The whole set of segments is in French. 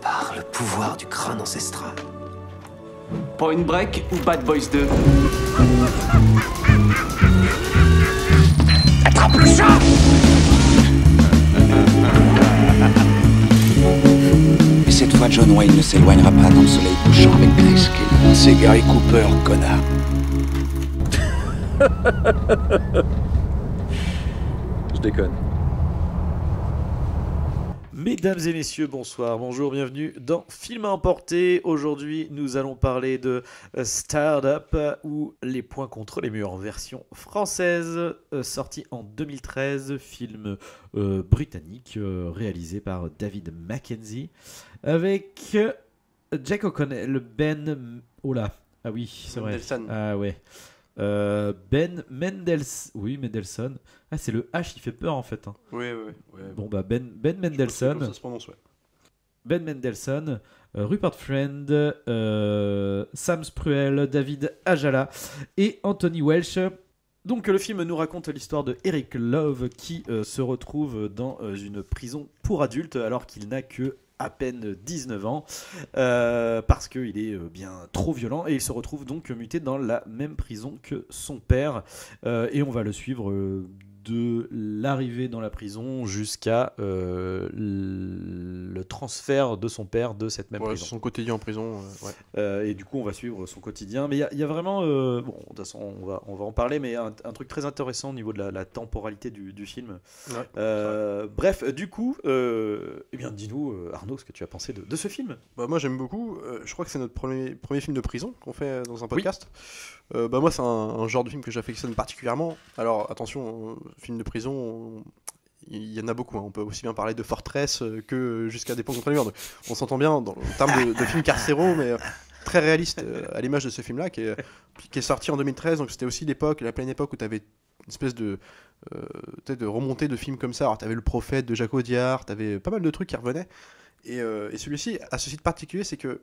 par le pouvoir du crâne ancestral. Point Break ou Bad Boys 2? Attrape le chat! Et cette fois, John Wayne ne s'éloignera pas dans le soleil couchant avec Grace Kelly. C'est Gary Cooper, connard. Je déconne. Mesdames et messieurs, bonsoir, bonjour, bienvenue dans Film à emporter. Aujourd'hui, nous allons parler de Startup ou Les Points contre les murs, version française, sorti en 2013, film britannique réalisé par David Mackenzie, avec Jack O'Connell, Oh là, ah oui, c'est vrai. Mendelssohn. Ah ouais. Ben Mendelssohn. Ah, c'est le H qui fait peur en fait. Hein. Oui. Bon bah Ben Mendelssohn. Ça se prononce, ouais. Ben Mendelssohn, Rupert Friend, Sam Spruell, David Ajala et Anthony Welsh. Donc le film nous raconte l'histoire de Eric Love qui se retrouve dans une prison pour adultes alors qu'il n'a que à peine 19 ans parce qu'il est bien trop violent et il se retrouve donc muté dans la même prison que son père et on va le suivre de l'arrivée dans la prison jusqu'à le transfert de son père de cette même prison. Son quotidien en prison. Et du coup, on va suivre son quotidien. Mais il y a vraiment, bon, de toute façon, on va en parler, mais un truc très intéressant au niveau de la temporalité du film. Ouais, bref, du coup, eh bien, dis-nous, Arnaud, ce que tu as pensé de ce film. Moi, j'aime beaucoup. Je crois que c'est notre premier film de prison qu'on fait dans un podcast. Oui. Moi, c'est un genre de film que j'affectionne particulièrement. Alors, attention, film de prison, il y en a beaucoup. Hein. On peut aussi bien parler de Fortress que jusqu'à des points contre les murs. Donc, on s'entend bien en termes de films carcéraux, mais très réaliste à l'image de ce film-là, qui est sorti en 2013. Donc, c'était aussi la pleine époque où tu avais une espèce de remontée de films comme ça. Alors, tu avais Le Prophète de Jacques Audiard, tu avais pas mal de trucs qui revenaient. Et celui-ci a ceci de particulier, c'est que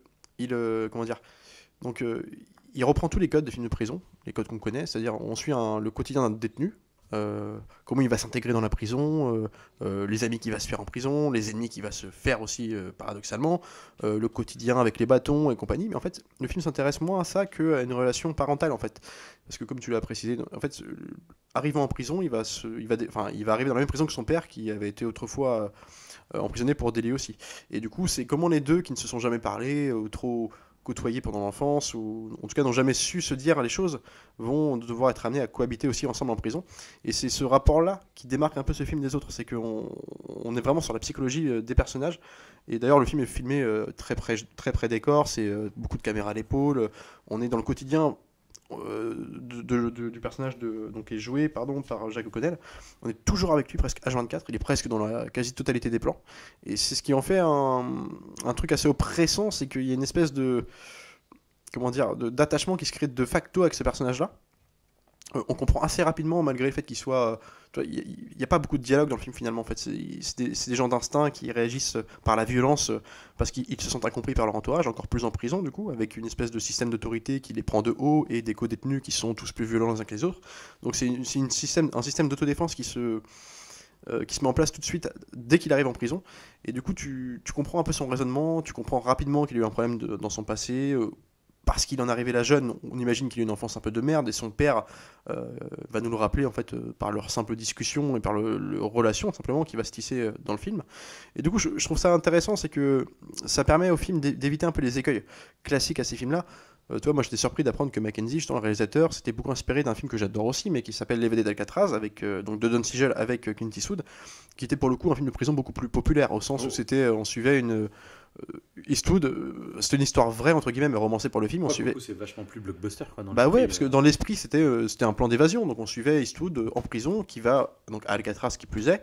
il reprend tous les codes de films de prison, les codes qu'on connaît, c'est-à-dire on suit le quotidien d'un détenu, comment il va s'intégrer dans la prison, les amis qu'il va se faire en prison, les ennemis qu'il va se faire aussi paradoxalement, le quotidien avec les bâtons et compagnie. Mais en fait, le film s'intéresse moins à ça qu'à une relation parentale en fait, parce que comme tu l'as précisé, en fait, arrivant en prison, il va arriver dans la même prison que son père qui avait été autrefois emprisonné pour délit aussi. Et du coup, c'est comment les deux qui ne se sont jamais parlé ou trop côtoyés pendant l'enfance, ou en tout cas n'ont jamais su se dire les choses, vont devoir être amenés à cohabiter aussi ensemble en prison. Et c'est ce rapport-là qui démarque un peu ce film des autres, c'est qu'on est vraiment sur la psychologie des personnages. Et d'ailleurs, le film est filmé très près des corps, c'est beaucoup de caméras à l'épaule, on est dans le quotidien du personnage donc qui est joué par Jack O'Connell. On est toujours avec lui presque H24, il est presque dans la quasi-totalité des plans, et c'est ce qui en fait un truc assez oppressant, c'est qu'il y a une espèce d'attachement qui se crée de facto avec ce personnage-là. On comprend assez rapidement, malgré le fait qu'il soit... Il n'y a pas beaucoup de dialogue dans le film finalement. En fait, c'est des gens d'instinct qui réagissent par la violence parce qu'ils se sentent incompris par leur entourage, encore plus en prison du coup, avec une espèce de système d'autorité qui les prend de haut et des co-détenus qui sont tous plus violents les uns que les autres. Donc c'est un système d'autodéfense qui se met en place tout de suite dès qu'il arrive en prison. Et du coup, tu comprends un peu son raisonnement, tu comprends rapidement qu'il a eu un problème dans son passé, parce qu'il en est arrivé là jeune, on imagine qu'il a eu une enfance un peu de merde, et son père va nous le rappeler en fait par leur simple discussion et par leur relation simplement qui va se tisser dans le film. Et du coup, je trouve ça intéressant, c'est que ça permet au film d'éviter un peu les écueils classiques à ces films-là. Moi j'étais surpris d'apprendre que Mackenzie, justement le réalisateur, s'était beaucoup inspiré d'un film que j'adore aussi, mais qui s'appelle Les Vedettes d'Alcatraz, donc de Don Siegel avec Clint Eastwood, qui était pour le coup un film de prison beaucoup plus populaire, au sens où on suivait Eastwood, c'était une histoire vraie entre guillemets, mais romancée pour le film. Du coup, c'est vachement plus blockbuster, quoi. Parce que dans l'esprit c'était un plan d'évasion, donc on suivait Eastwood en prison qui va donc à Alcatraz qui plus est,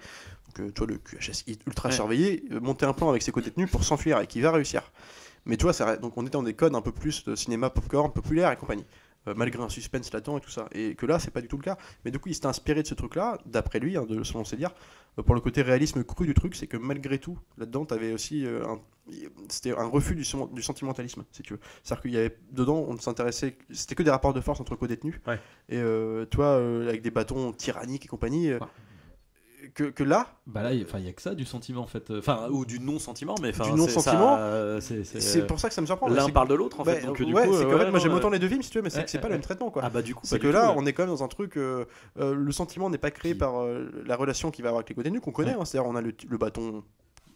donc le QHS ultra surveillé, monter un plan avec ses co-détenus pour s'enfuir et qui va réussir. Mais tu vois, donc on était dans des codes un peu plus de cinéma popcorn, populaire et compagnie, malgré un suspense latent et tout ça. Et que là, c'est pas du tout le cas. Mais du coup, il s'est inspiré de ce truc-là, d'après lui, selon ses dires, pour le côté réalisme cru du truc, c'est que malgré tout, là-dedans, t'avais aussi c'était un refus du sentimentalisme, si tu veux. C'est-à-dire qu'il y avait dedans, on s'intéressait, c'était que des rapports de force entre co-détenus. Ouais. Et toi, avec des bâtons tyranniques et compagnie. que là, Bah là, il y a que ça, du sentiment en fait. Enfin, ou du non-sentiment, mais enfin. Du non-sentiment, c'est pour ça que ça me surprend. L'un C'est- parle de l'autre en fait. Ouais, Donc, ouais, du coup, c'est qu'en fait, moi j'aime non, autant les deux films si tu veux, mais c'est ouais, que c'est pas ouais. le même traitement quoi. Ah bah du coup, C'est pas que du là, tout, ouais. on est quand même dans un truc. Le sentiment n'est pas créé Puis- par la relation qu'il va avoir avec les côtés nus qu'on connaît. Ouais. hein. C'est-à-dire, on a le bâton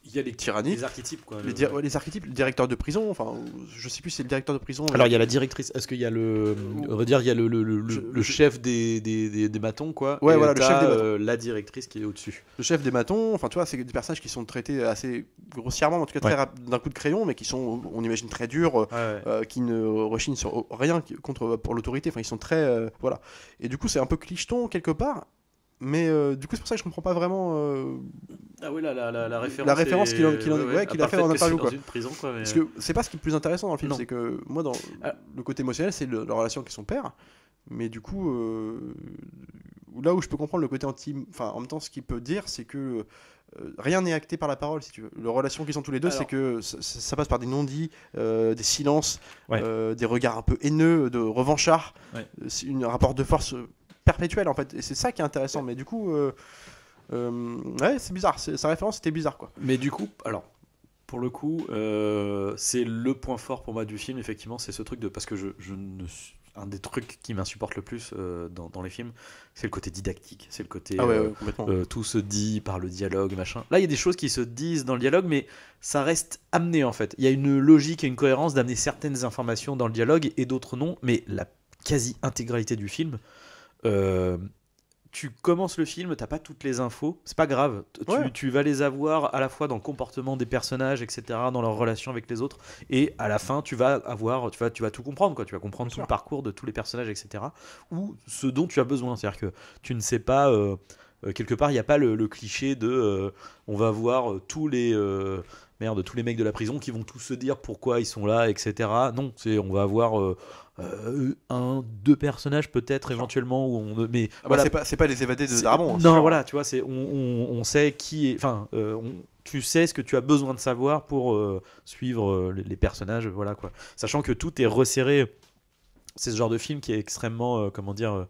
il y a les tyrannique, archétypes quoi. les archétypes, le directeur de prison. Enfin, je sais plus si c'est le directeur de prison. Alors il y a la directrice. Est-ce qu'il y a on va dire il y a le Je- chef des matons quoi. Ouais, et voilà, le chef des matons. la directrice qui est au-dessus. le chef des matons. Enfin, tu vois, c'est des personnages qui sont traités assez grossièrement, en tout cas très d'un coup de crayon, mais qui sont, on imagine, très durs. Qui ne rechignent sur rien pour l'autorité. Enfin, ils sont très voilà. Et du coup, c'est un peu clicheton quelque part. Mais du coup, c'est pour ça que je comprends pas vraiment Ah oui, la référence. la référence qu'il a fait en interview quoi. Dans une prison quoi. Mais... Parce que c'est pas ce qui est le plus intéressant dans le film, Non. c'est que moi, dans le côté émotionnel, c'est la relation avec son père. Mais du coup, là où je peux comprendre le côté enfin, en même temps, ce qu'il peut dire, c'est que rien n'est acté par la parole, si tu veux. La relation qu'ils ont tous les deux, Alors- c'est que ça passe par des non-dits, des silences, Ouais. des regards un peu haineux, de revanchards. Ouais. C'est un rapport de force perpétuel, en fait. Et c'est ça qui est intéressant. Mais du coup, ouais, c'est bizarre. Sa référence, c'était bizarre, quoi. Mais du coup, alors, pour le coup, c'est le point fort pour moi du film, effectivement, c'est ce truc de. Parce que un des trucs qui m'insupporte le plus dans les films, c'est le côté didactique, c'est le côté Ah ouais, complètement. tout se dit par le dialogue, machin. Là, il y a des choses qui se disent dans le dialogue, mais ça reste amené en fait. Il y a une logique et une cohérence d'amener certaines informations dans le dialogue et d'autres non, mais la quasi-intégralité du film. Tu commences le film, t'as pas toutes les infos, c'est pas grave. Tu vas les avoir à la fois dans le comportement des personnages, etc., dans leur relation avec les autres, et à la fin, tu vas tout comprendre, quoi. Tu vas comprendre tout le parcours de tous les personnages, etc., ou ce dont tu as besoin. C'est-à-dire que tu ne sais pas, quelque part, il n'y a pas le cliché de on va voir tous les mecs de la prison qui vont tous se dire pourquoi ils sont là, etc. Non, on va avoir deux personnages peut-être éventuellement où mais voilà. C'est pas les évadés de Darabont. Non, voilà, tu vois, on sait qui est, enfin, tu sais ce que tu as besoin de savoir pour suivre les personnages, voilà quoi. Sachant que tout est resserré, c'est ce genre de film qui est extrêmement, comment dire,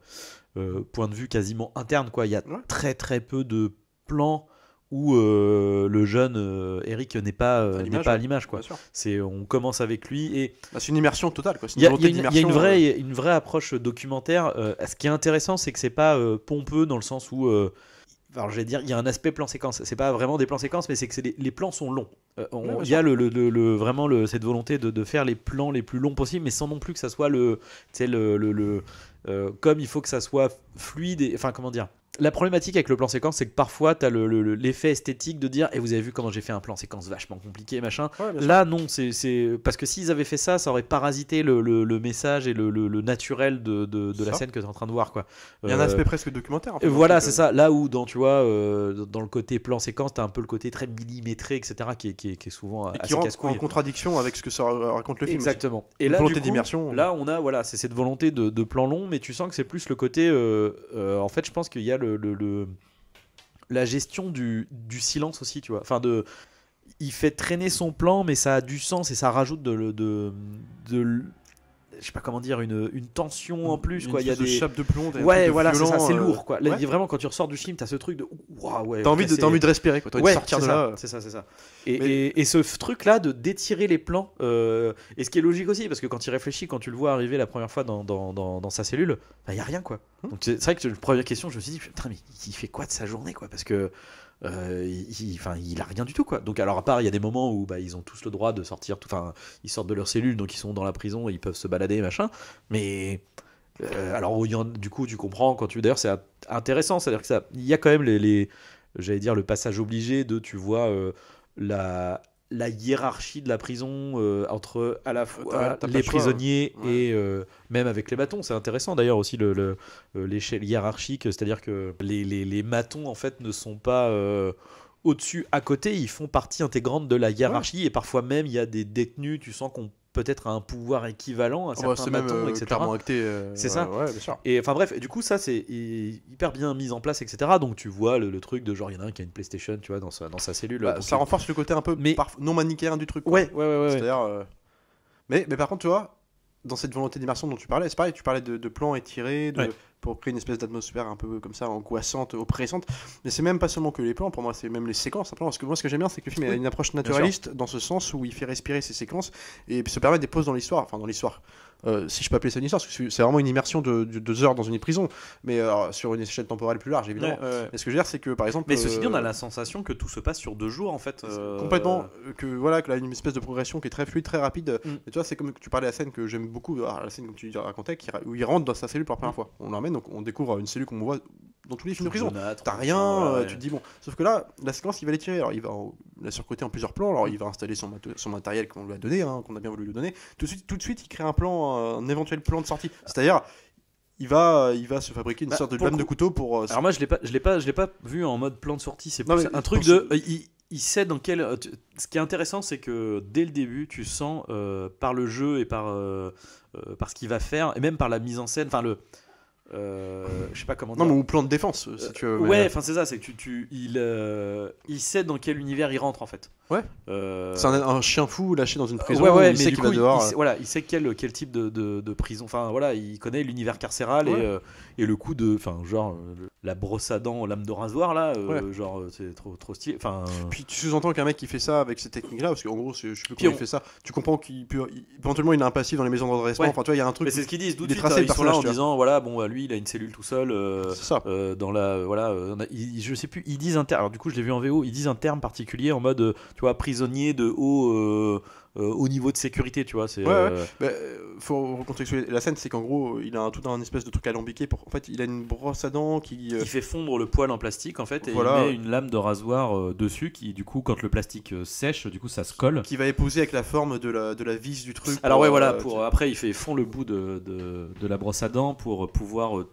point de vue quasiment interne quoi. Il y a très très peu de plans où le jeune Eric n'est pas à l'image quoi. On commence avec lui et c'est une immersion totale quoi. Il y a une vraie approche documentaire. Ce qui est intéressant, c'est que c'est pas pompeux dans le sens où alors je vais dire il y a un aspect plan séquence. C'est pas vraiment des plans séquences, mais c'est que les plans sont longs. Il y a vraiment cette volonté de faire les plans les plus longs possibles, mais sans non plus que ça soit comme il faut que ça soit fluide. Enfin comment dire. La problématique avec le plan séquence, c'est que parfois tu as l'effet esthétique de dire et vous avez vu comment j'ai fait un plan séquence vachement compliqué machin. Là non, c'est parce que s'ils avaient fait ça, ça aurait parasité le message et le naturel de la scène que tu es en train de voir quoi. Il y a un aspect presque documentaire en fait, voilà, c'est ça. Là où dans le côté plan séquence, tu as un peu le côté très millimétré, etc. qui est souvent assez casse-couille. En contradiction avec ce que ça raconte le film. Exactement. Aussi. Et là, volonté d'immersion. Là on a c'est cette volonté de plan long, mais tu sens que c'est plus le côté en fait je pense qu'il y a la gestion du silence aussi, tu vois. Enfin, il fait traîner son plan, mais ça a du sens et ça rajoute je sais pas comment dire, une tension en plus quoi. Il y a des chape de plomb. Ouais, voilà, c'est ça, c'est lourd quoi. Là, vraiment quand tu ressors du film, t'as ce truc de waouh, ouais. T'as envie de respirer quoi. T'as envie de sortir de là. C'est ça. Et ce truc là d'étirer les plans, et ce qui est logique aussi parce que quand il réfléchit, quand tu le vois arriver la première fois dans sa cellule, bah y a rien quoi. Donc c'est vrai que la première question, je me suis dit putain mais il fait quoi de sa journée quoi, parce que il a rien du tout quoi. Donc alors à part il y a des moments où ils ont tous le droit de sortir, enfin ils sortent de leur cellule donc ils sont dans la prison et ils peuvent se balader machin, mais alors du coup tu comprends quand d'ailleurs c'est intéressant, c'est à dire que il y a quand même j'allais dire le passage obligé de tu vois la hiérarchie de la prison entre à la fois les prisonniers et même avec les matons. C'est intéressant d'ailleurs aussi l'échelle hiérarchique, c'est-à-dire que les matons en fait ne sont pas au-dessus, à côté, ils font partie intégrante de la hiérarchie et parfois même il y a des détenus, tu sens qu'on peut-être un pouvoir équivalent à certains matons, etc. C'est ça. Ouais, bien sûr. Et enfin bref, du coup ça c'est hyper bien mis en place, etc. Donc tu vois le truc de genre il y en a un qui a une PlayStation, tu vois, dans sa cellule. Ça renforce le côté un peu non manichéen du truc. Quoi. Ouais. C'est-à-dire, mais par contre tu vois, dans cette volonté d'immersion dont tu parlais, c'est pareil, tu parlais de plans étirés, pour créer une espèce d'atmosphère un peu comme ça, angoissante, oppressante. Mais c'est même pas seulement que les plans, pour moi, c'est même les séquences. Simplement, parce que moi, ce que j'aime bien, c'est que le film a une approche naturaliste dans ce sens où il fait respirer ses séquences et se permet des pauses dans l'histoire. Enfin, dans l'histoire. Si je peux appeler ça une histoire, parce que c'est vraiment une immersion de 2 heures dans une prison, mais sur une échelle temporelle plus large, évidemment. Mais ce que je veux dire, c'est que par exemple. Mais ceci dit, on a la sensation que tout se passe sur 2 jours en fait. Complètement. Que voilà, que là, une espèce de progression qui est très fluide, très rapide. Et tu vois, c'est comme que tu parlais de la scène que j'aime beaucoup, la scène comme tu racontais, où il rentre dans sa cellule pour la première fois. On l'emmène, donc on découvre une cellule qu'on voit dans tous les films de prison. T'as rien, tu te dis bon. Sauf que là, la séquence, il va l'étirer. Alors, il va la surcoter en plusieurs plans. Alors, il va installer son matériel qu'on lui a donné, qu'on a bien voulu lui donner. Tout de suite, il crée un éventuel plan de sortie. C'est-à-dire, il va se fabriquer une sorte de lame de couteau pour. Alors moi, je l'ai pas vu en mode plan de sortie. C'est plus un truc de. Il sait dans quel. Ce qui est intéressant, c'est que dès le début, tu sens par le jeu et par ce qu'il va faire, et même par la mise en scène. Enfin je sais pas comment dire. Non, mais au plan de défense, si tu veux. Ouais, enfin c'est ça, c'est que il sait dans quel univers il rentre en fait. Ouais. C'est un chien fou lâché dans une prison. Ouais, il sait qu'il va dehors. Il sait quel type de prison. Enfin voilà, il connaît l'univers carcéral et le coup de, enfin genre la brosse à dents, lame de rasoir là, genre c'est trop stylé. Enfin. Puis tu sous-entends qu'un mec qui fait ça avec ces techniques-là, parce qu'en gros, je sais plus comment il fait ça. Tu comprends éventuellement il a un passif dans les maisons de redressement. Enfin tu vois, il y a un truc. Mais c'est ce qu'ils disent. Tout de suite, ils sont là en disant voilà bon lui il a une cellule tout seul. C'est ça. Dans la je sais plus. Ils disent un terme. Alors du coup je l'ai vu en VO. Ils disent un terme particulier en mode tu vois prisonnier de haut niveau de sécurité, tu vois. Faut recontextualiser la scène, c'est qu'en gros, il a tout un espèce de truc alambiqué en fait, il a une brosse à dents qui. Il fait fondre le poil en plastique en fait, et il met une lame de rasoir dessus qui, du coup, quand le plastique sèche, du coup, ça se colle. Qui va épouser avec la forme de la vis du truc. Alors après, il fait fond le bout de la brosse à dents pour pouvoir.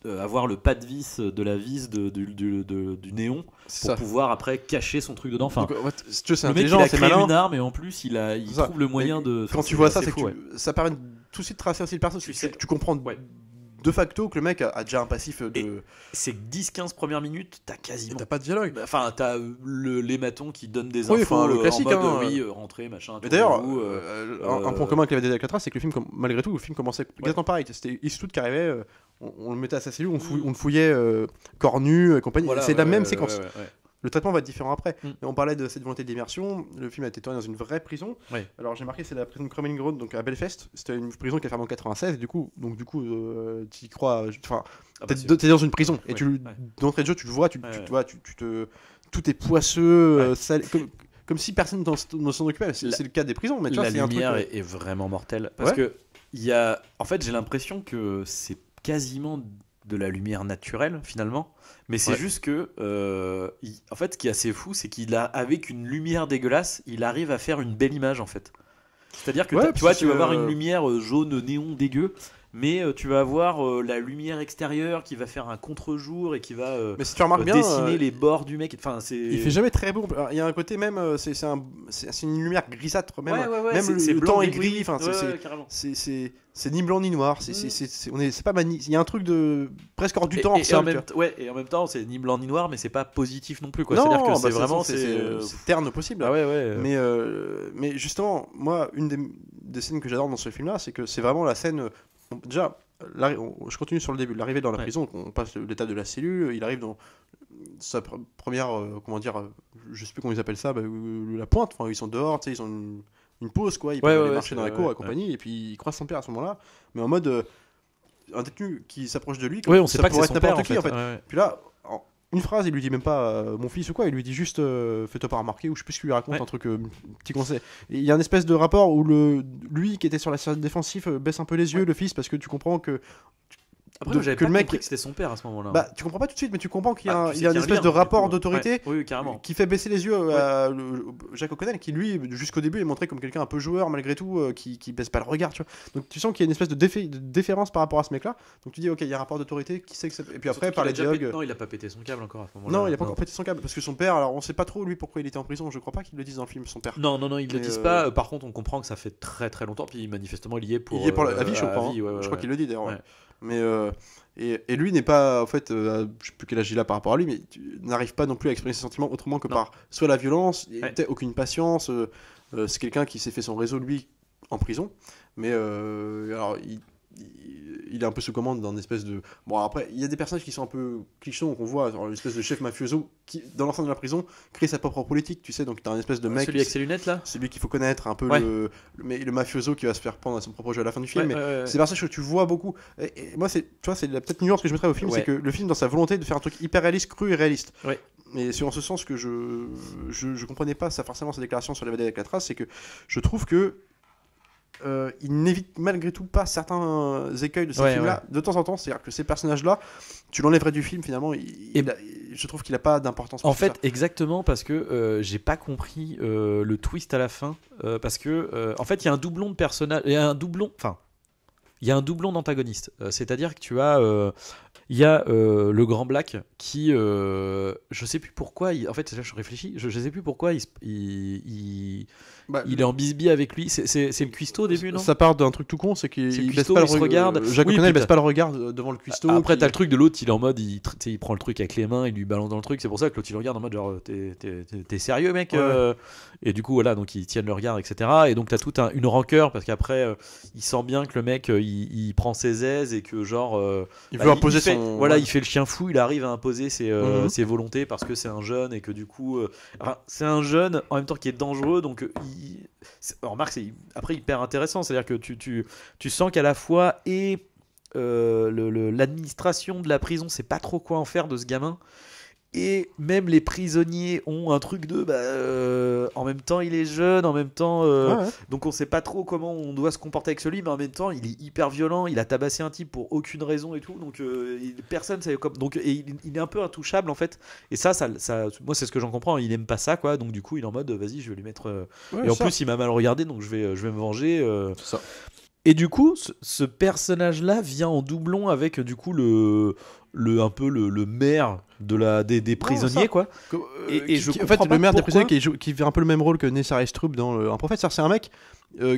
Avoir le pas de vis de la vis du néon pour pouvoir après cacher son truc dedans. Enfin, c'est le mec il a créé une arme et en plus il trouve le moyen de. Quand tu vois ça, c'est que ça permet tout de suite de tracer aussi le perso. Tu comprends de facto que le mec a déjà un passif de. Et c'est 10-15 premières minutes, t'as quasiment. T'as pas de dialogue. Enfin, t'as l'ématon qui donne des infos. Le classique, en mode, rentrer, machin. Mais d'ailleurs, un point commun qu'il avait avec la trace, c'est que le film, malgré tout, le film commençait exactement pareil. C'était Eastwood qui arrivait, on le mettait à sa cellule, on le fouillait corps nu et compagnie. C'est la même séquence. Le traitement va être différent après. Mais on parlait de cette volonté d'immersion. Le film a été tourné dans une vraie prison. Alors j'ai marqué, c'est la prison de Cromwell Road, donc à Belfast. C'était une prison qui a fermé en 96. Du coup, tu y crois. Enfin, t'es dans une prison et d'entrée de jeu, tu le vois, tu tout est poisseux, sale, comme si personne ne s'en occupait. C'est le cas des prisons. Mais tu vois, la lumière est vraiment mortelle parce que en fait, j'ai l'impression que c'est quasiment de la lumière naturelle finalement, mais c'est juste que en fait ce qui est assez fou, c'est avec une lumière dégueulasse il arrive à faire une belle image en fait. C'est-à-dire que tu vas avoir une lumière jaune néon dégueu, mais tu vas avoir la lumière extérieure qui va faire un contre-jour et qui va mais si tu remarques bien, dessiner les bords du mec. Enfin, il fait jamais très beau. Il y a un côté même, c'est une lumière grisâtre même. Même le temps est gris. Enfin, c'est ni blanc ni noir. C'est pas il y a un truc de presque hors du temps. Et en même temps, c'est ni blanc ni noir, mais c'est pas positif non plus. C'est-à-dire que c'est vraiment c'est terne possible. Ah mais justement, moi, une des scènes que j'adore dans ce film-là, c'est que c'est vraiment la scène. Déjà, je continue sur le début. L'arrivée dans la prison, on passe l'étape de la cellule, il arrive dans sa première, comment dire, je sais plus comment ils appellent ça, la pointe. Enfin, ils sont dehors, ils ont une pause, quoi. Ils peuvent aller marcher dans la cour et compagnie, et puis ils croisent son père à ce moment-là, mais en mode un détenu qui s'approche de lui. On sait pas que c'est son père, en fait. Puis là, une phrase, il lui dit même pas mon fils ou quoi, il lui dit juste fais-toi pas remarquer, ou je sais plus ce qu'il lui raconte, un truc petit conseil. Et il y a un espèce de rapport où lui qui était sur la série défensive baisse un peu les yeux, le fils, parce que tu comprends que Après, j'avais pas compris que c'était son père à ce moment-là. Bah, tu comprends pas tout de suite, mais tu comprends qu'il y a, une espèce de rapport d'autorité qui fait baisser les yeux à Jacques O'Connell, qui lui, jusqu'au début, est montré comme quelqu'un un peu joueur malgré tout, qui baisse pas le regard, tu vois. Donc tu sens qu'il y a une espèce de déférence par rapport à ce mec-là. Donc tu dis, ok, il y a un rapport d'autorité qui sait que ça... Et puis après, par les dialogues. Non, il a pas pété son câble encore à ce moment-là. Non, il a pas encore pété son câble, parce que son père, alors on sait pas trop lui pourquoi il était en prison, je crois pas qu'ils le disent dans le film, son père. Non, ils le disent pas. Par contre, on comprend que ça fait très très longtemps, puis manifestement, il y est pour. Il y est pour la vie, je crois. Je crois qu'il le dit d'ailleurs. Mais et lui n'est pas, en fait, je sais plus quel âge il a par rapport à lui, mais n'arrive pas non plus à exprimer ses sentiments autrement que par soit la violence, aucune patience. C'est quelqu'un qui s'est fait son réseau lui en prison, mais alors il est un peu sous commande d'un espèce de... Bon, après, il y a des personnages qui sont un peu clichons qu'on voit, genre l'espèce de chef mafioso qui, dans l'enceinte de la prison, crée sa propre politique, tu sais, donc t'as un espèce de mec... Celui avec ses lunettes, là. C'est lui qu'il faut connaître, un peu Ouais. le mafioso qui va se faire prendre à son propre jeu à la fin du film, Ouais, mais ouais. c'est des personnages que tu vois beaucoup. Et moi, tu vois, c'est la peut-être nuance que je mettrais au film, Ouais. c'est que le film, dans sa volonté de faire un truc hyper réaliste, cru et réaliste. Ouais. Et c'est en ce sens que je comprenais pas ça, forcément sa déclaration sur l'évadé avec la trace, c'est que je trouve que il n'évite malgré tout pas certains écueils de ces Ouais, films-là de temps en temps. C'est-à-dire que ces personnages-là, tu l'enlèverais du film finalement. Je trouve qu'il a pas d'importance. En plus que fait, exactement, parce que j'ai pas compris le twist à la fin, parce que en fait, il y a un doublon de personnage, il y a un doublon d'antagoniste. C'est-à-dire que tu as, il y a le Grand Black qui, je sais plus pourquoi, en fait, là je réfléchis, je sais plus pourquoi il est en bisbille avec lui. C'est le cuistot au début, non? ça part d'un truc tout con, c'est C'est le qu'il baisse cuistot, pas le il se regarde. Jacques Oui, O'Connell putain. baisse pas le regard devant le cuistot. Après, qui- t'as le truc de l'autre, il est en mode, il prend le truc avec les mains, il lui balance dans le truc. C'est pour ça que l'autre il le regarde en mode genre, t'es sérieux, mec? Ouais. Et du coup, voilà, donc ils tiennent le regard, etc. Et donc, t'as toute une rancœur parce qu'après, il sent bien que le mec, il prend ses aises et que genre. il Bah, veut imposer fait, son. Voilà, ouais. il fait le chien fou, il arrive à imposer ses Mhm. volontés parce que c'est un jeune et que du coup. Enfin, c'est un jeune en même temps qui est dangereux, donc remarque, c'est après hyper intéressant. C'est-à-dire que tu sens qu'à la fois et l'administration de la prison sait pas trop quoi en faire de ce gamin. Et même les prisonniers ont un truc de en même temps il est jeune, en même temps Ouais. donc on sait pas trop comment on doit se comporter avec celui, mais en même temps il est hyper violent, il a tabassé un type pour aucune raison et tout, donc personne savait comme donc et il est un peu intouchable en fait. Et ça moi c'est ce que j'en comprends, il aime pas ça quoi, donc du coup il est en mode vas-y je vais lui mettre Ouais, et en ça. plus il m'a mal regardé donc je vais me venger. C'est ça. Et du coup, ce personnage-là vient en doublon avec du coup un peu le maire des prisonniers, ça. quoi. Et je en fait, comprends pas le maire des pourquoi. prisonniers qui fait un peu le même rôle que Nessar Estrup dans Un Prophète, c'est un mec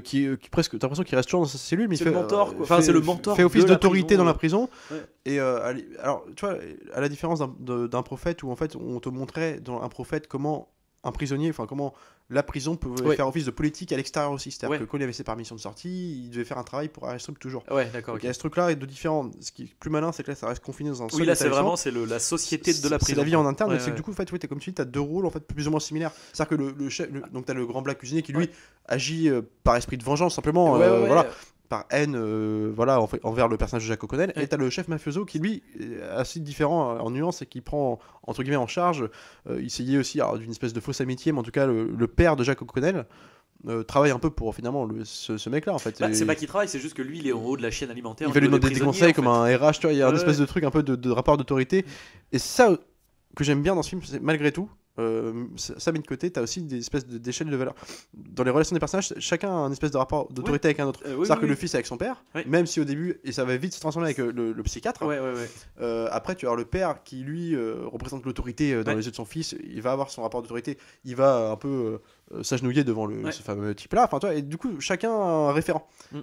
qui presque, t'as l'impression qu'il reste toujours dans sa cellule, mais il C'est fait le mentor, quoi. Enfin, c'est le mentor fait office de la d'autorité prison, dans la prison. Ouais. Et alors, tu vois, à la différence d'un prophète où en fait on te montrait dans Un Prophète comment un prisonnier, enfin comment la prison pouvait Ouais. faire office de politique à l'extérieur aussi. C'est-à-dire Ouais. que quand il avait ses permissions de sortie, il devait faire un travail pour Arestrup toujours. Ouais, d'accord. Donc, ok. il y a ce truc-là et de différent. Ce qui est plus malin, c'est que là, ça reste confiné dans un seul Oui, là c'est établissement. vraiment la société de la prison. C'est la vie en interne, Ouais, mais c'est que du coup, en fait, oui, comme tu dis, t'as deux rôles en fait plus ou moins similaires. C'est-à-dire que le chef, donc t'as le grand black cuisinier qui lui agit par esprit de vengeance simplement, Ouais, ouais, voilà, ouais. par haine, voilà, envers le personnage de Jacques O'Connell. Ouais. Et t'as le chef mafioso qui lui est assez différent en nuance et qui prend entre guillemets en charge. Il essayait aussi alors, d'une espèce de fausse amitié, mais en tout cas le père de Jacques O'Connell. Travaille un peu pour finalement ce mec-là en fait. Bah, Et c'est pas qu'il travaille, c'est juste que lui il est en haut de la chaîne alimentaire. il au va lui niveau demander des prisonniers, conseils en comme fait. un RH, tu vois, il y a un Ouais, espèce ouais. de truc un peu de rapport d'autorité. Et c'est ça que j'aime bien dans ce film, c'est malgré tout, ça mis de côté, t'as aussi des espèces d'échelles de valeur. Dans les relations des personnages, chacun a un espèce de rapport d'autorité avec un autre. Oui, C'est-à-dire que oui. le fils avec son père, Oui. même si au début, et ça va vite se transformer avec le psychiatre, Ouais, ouais, ouais. après tu vas avoir le père qui lui représente l'autorité dans Ouais. les yeux de son fils, il va avoir son rapport d'autorité, il va un peu s'agenouiller devant Ouais. ce fameux type-là, enfin, tu vois, et du coup chacun a un référent. Mm.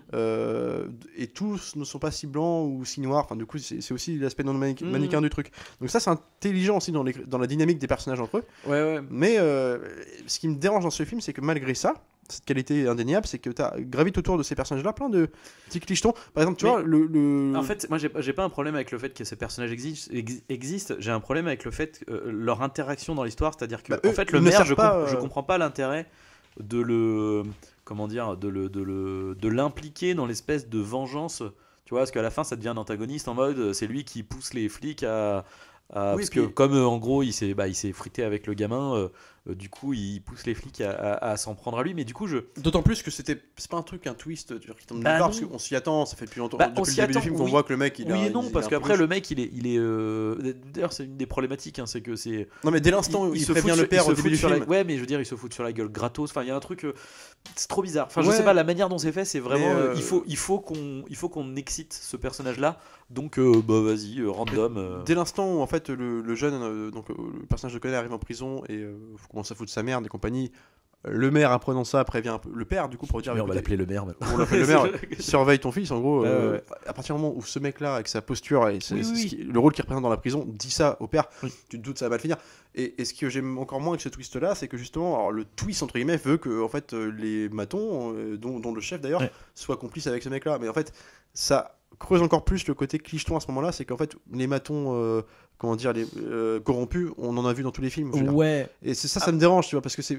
Et tous ne sont pas si blancs ou si noirs, enfin, du coup c'est aussi l'aspect non Mm. manichéen du truc. Donc ça c'est intelligent aussi dans la dynamique des personnages entre eux, Ouais, ouais. mais ce qui me dérange dans ce film c'est que malgré ça, cette qualité indéniable, c'est que tu gravites autour de ces personnages-là plein de petits clichtons. Par exemple, tu Mais vois, le... En fait, moi j'ai pas un problème avec le fait que ces personnages existent, j'ai un problème avec le fait que leur interaction dans l'histoire, c'est-à-dire que Bah, en eux, fait le ils ne maire, servent pas, je comprends pas l'intérêt de le comment dire de l'impliquer dans l'espèce de vengeance, tu vois, parce qu'à la fin ça devient un antagoniste en mode c'est lui qui pousse les flics à Oui, parce puis- que comme en gros il s'est frité avec le gamin, du coup il pousse les flics à s'en prendre à lui, mais du coup D'autant plus que c'est pas un truc, un twist tu vois, qui tombe nulle Bah part, non. parce qu'on s'y attend, ça fait depuis longtemps, Bah, on depuis le s'y début du attend, film qu'on oui. voit que le mec il oui a et non, il parce est un peu qu'après louche. le mec il est d'ailleurs c'est une des problématiques, hein, c'est que c'est Non mais dès l'instant où il se prévient fout le père au début du film, Ouais, mais je veux dire, il se fout sur la gueule gratos. Enfin, il y a un truc, c'est trop bizarre. Enfin, je Ouais. sais pas, la manière dont c'est fait, c'est vraiment. Mais, il faut qu'on excite ce personnage-là. Donc, bah vas-y, random. dès l'instant où en fait le jeune, donc le personnage de Conner arrive en prison et commence à foutre sa merde et compagnie, le maire apprenant ça prévient un peu le père du coup pour dire Mais on va écoutez, l'appeler le maire maintenant. on l'appelle le maire, surveille ton fils en gros. Ouais. À partir du moment où ce mec là avec sa posture et Oui, oui. le rôle qu'il représente dans la prison dit ça au père, Oui. tu te doutes ça va mal finir. Et ce que j'aime encore moins avec ce twist là, c'est que justement alors, le twist entre guillemets veut que en fait les matons dont le chef d'ailleurs Ouais. soit complice avec ce mec là, mais en fait ça creuse encore plus le côté clicheton à ce moment-là, c'est qu'en fait les matons comment dire, les corrompus, on en a vu dans tous les films, je veux dire. Ouais. Et c'est ça me dérange, tu vois, parce que c'est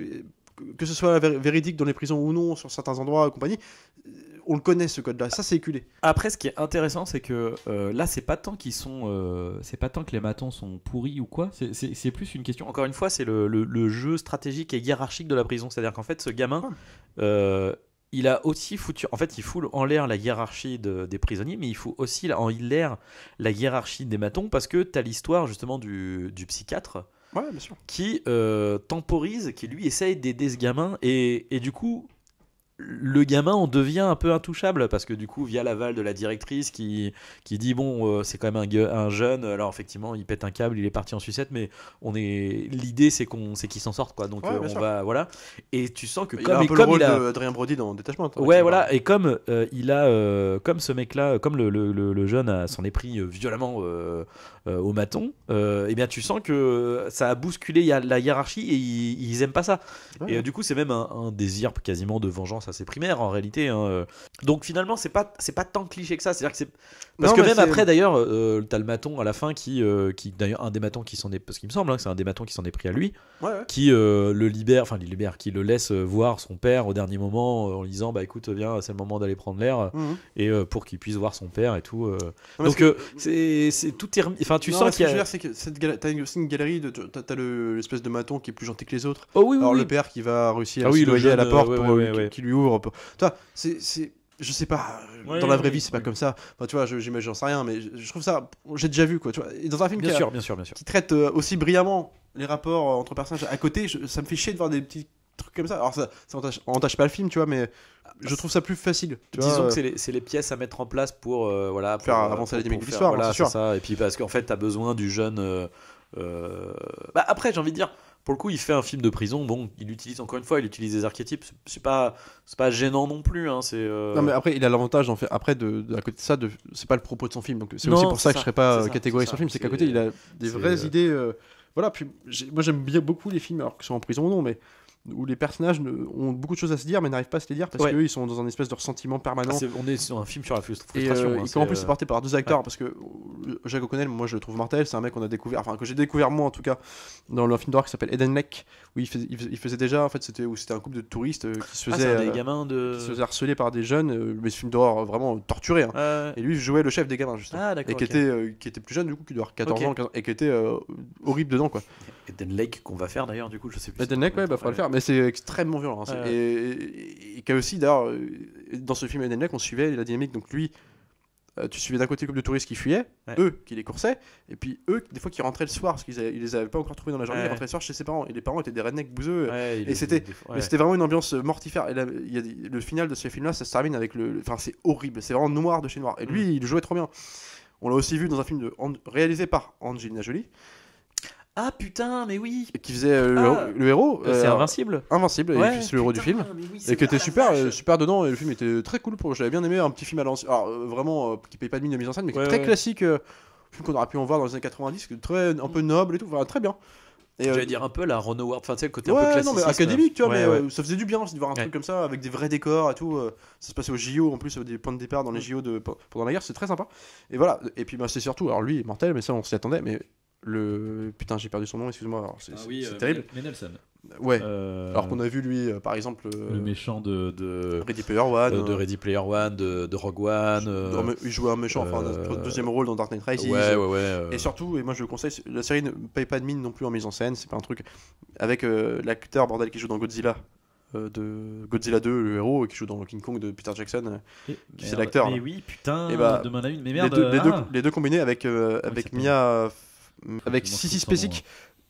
que ce soit véridique dans les prisons ou non, sur certains endroits et compagnie, on le connaît ce code-là, ça c'est éculé. Après, ce qui est intéressant, c'est que là, c'est pas tant qu'ils sont, c'est pas tant que les matons sont pourris ou quoi. C'est plus une question. Encore une fois, c'est le jeu stratégique et hiérarchique de la prison. C'est-à-dire qu'en fait, ce gamin, il a aussi foutu. En fait, il fout en l'air la hiérarchie des prisonniers, mais il fout aussi en l'air la hiérarchie des matons, parce que t'as l'histoire justement du psychiatre. Ouais, bien sûr. Qui temporise, qui lui essaye d'aider ce gamin, et du coup le gamin on devient un peu intouchable, parce que du coup via l'aval de la directrice qui dit bon c'est quand même un jeune, alors effectivement il pète un câble, il est parti en sucette, mais l'idée c'est qu'il s'en sorte quoi, donc on va voilà, et tu sens que il a un peu le rôle d'Adrien Brody dans Détachement. Ouais voilà, et comme il a comme ce mec là, comme le jeune s'en est pris violemment au maton, et bien tu sens que ça a bousculé la hiérarchie, et ils aiment pas ça, ouais. Et du coup c'est même un désir quasiment de vengeance assez primaire en réalité, hein. Donc finalement c'est pas tant cliché que ça, c'est-à-dire que c'est parce que même après d'ailleurs t'as le maton à la fin qui d'ailleurs un des matons qui s'en est, parce qu'il me semble que c'est un des matons qui s'en est pris à lui, ouais. Qui le libère, qui le laisse voir son père au dernier moment en lui disant bah écoute viens, c'est le moment d'aller prendre l'air, et pour qu'il puisse voir son père et tout, donc c'est tout est enfin tu sens qu'il y a, c'est que t'as aussi une galerie de t'as l'espèce de maton qui est plus gentil que les autres. Oh oui, alors oui. Le père qui va réussir à se noyer à la porte qui lui ouvre. Toi, c'est je sais pas, dans la vraie vie c'est pas comme ça. Enfin tu vois, j'en sais rien, mais je trouve ça, j'ai déjà vu quoi, tu vois. Et dans un film bien sûr. Qui traite aussi brillamment les rapports entre personnages à côté, ça me fait chier de voir des petits trucs comme ça. Alors ça entache pas le film, tu vois, mais je trouve ça plus facile. Disons que c'est les pièces à mettre en place pour faire avancer la dynamique de l'histoire, voilà, c'est sûr. Ça. Et puis parce qu'en fait t'as besoin du jeune. Après j'ai envie de dire, pour le coup il fait un film de prison, bon il utilise des archétypes, c'est pas gênant non plus, hein, non mais après il a l'avantage en fait, après à côté de ça c'est pas le propos de son film, donc c'est aussi pour ça que je serais pas catégorique sur le film, c'est qu'à côté il a des vraies idées, voilà. Puis moi j'aime bien beaucoup les films, alors qu'ils sont en prison ou non, mais où les personnages ont beaucoup de choses à se dire mais n'arrivent pas à se les dire parce qu'eux ils sont dans un espèce de ressentiment permanent. On est sur un film sur la frustration, et en plus c'est porté par deux acteurs, parce que Jacques O'Connell, moi je le trouve mortel, c'est un mec qu'on a découvert, enfin que j'ai découvert moi en tout cas dans un film d'horreur qui s'appelle Eden Lake, où il faisait déjà, en fait c'était un couple de touristes qui se faisaient des gamins qui se faisaient harceler par des jeunes, mais ce film d'horreur vraiment torturé, hein. Et lui jouait le chef des gamins justement, et qui était plus jeune du coup, qui doit avoir 14 ans, 15 ans, et qui était horrible dedans quoi. Eden Lake qu'on va faire d'ailleurs du coup, je sais plus. Eden Lake, ouais, faudra le faire, mais c'est extrêmement violent, hein. Et qui a aussi d'ailleurs dans ce film Eden Lake on suivait la dynamique, donc lui tu suivais d'un côté le couple de touristes qui fuyaient, eux qui les coursaient, et puis eux des fois qui rentraient le soir parce qu'ils les avaient pas encore trouvés dans la journée, ils rentraient le soir chez ses parents, et les parents étaient des rednecks bouseux, et c'était vraiment une ambiance mortifère. Et là, il y a le final de ce film là, ça se termine avec enfin c'est horrible, c'est vraiment noir de chez noir, et lui il jouait trop bien. On l'a aussi vu dans un film réalisé par Angelina Jolie. Ah putain, mais oui. Qui faisait le héros. C'est Invincible. Invincible, et puis c'est le héros du film. Et qui était super dedans, et le film était très cool. J'avais bien aimé, un petit film à l'ancienne. Alors vraiment, qui paye pas de mine de mise en scène, mais qui est très classique. Film qu'on aurait pu en voir dans les années 90, un peu noble et tout. Enfin, très bien. J'allais dire un peu la Ron Howard, enfin tu sais le côté un peu classique. Non mais académique, tu vois, mais ça faisait du bien de voir un truc comme ça, avec des vrais décors et tout. Ça se passait au JO en plus, des points de départ dans les JO pendant la guerre, c'est très sympa. Et voilà, et puis c'est surtout, alors lui est mortel, mais ça on s'y attendait, mais putain j'ai perdu son nom, excuse-moi, c'est terrible. Mendelsohn. Ouais. Alors qu'on a vu lui par exemple le méchant de Ready Player One, de Ready Player One, de Rogue One. Il jouait un méchant, enfin deuxième rôle dans Dark Knight Rises. Et surtout, et moi je le conseille, la série ne paye pas de mine non plus en mise en scène, c'est pas un truc avec l'acteur bordel qui joue dans Godzilla. De Godzilla 2, le héros, qui joue dans King Kong de Peter Jackson, qui c'est l'acteur. Mais oui, putain, demain à une, mais merde. Les deux combinés avec Mia, avec Sissy Spacek.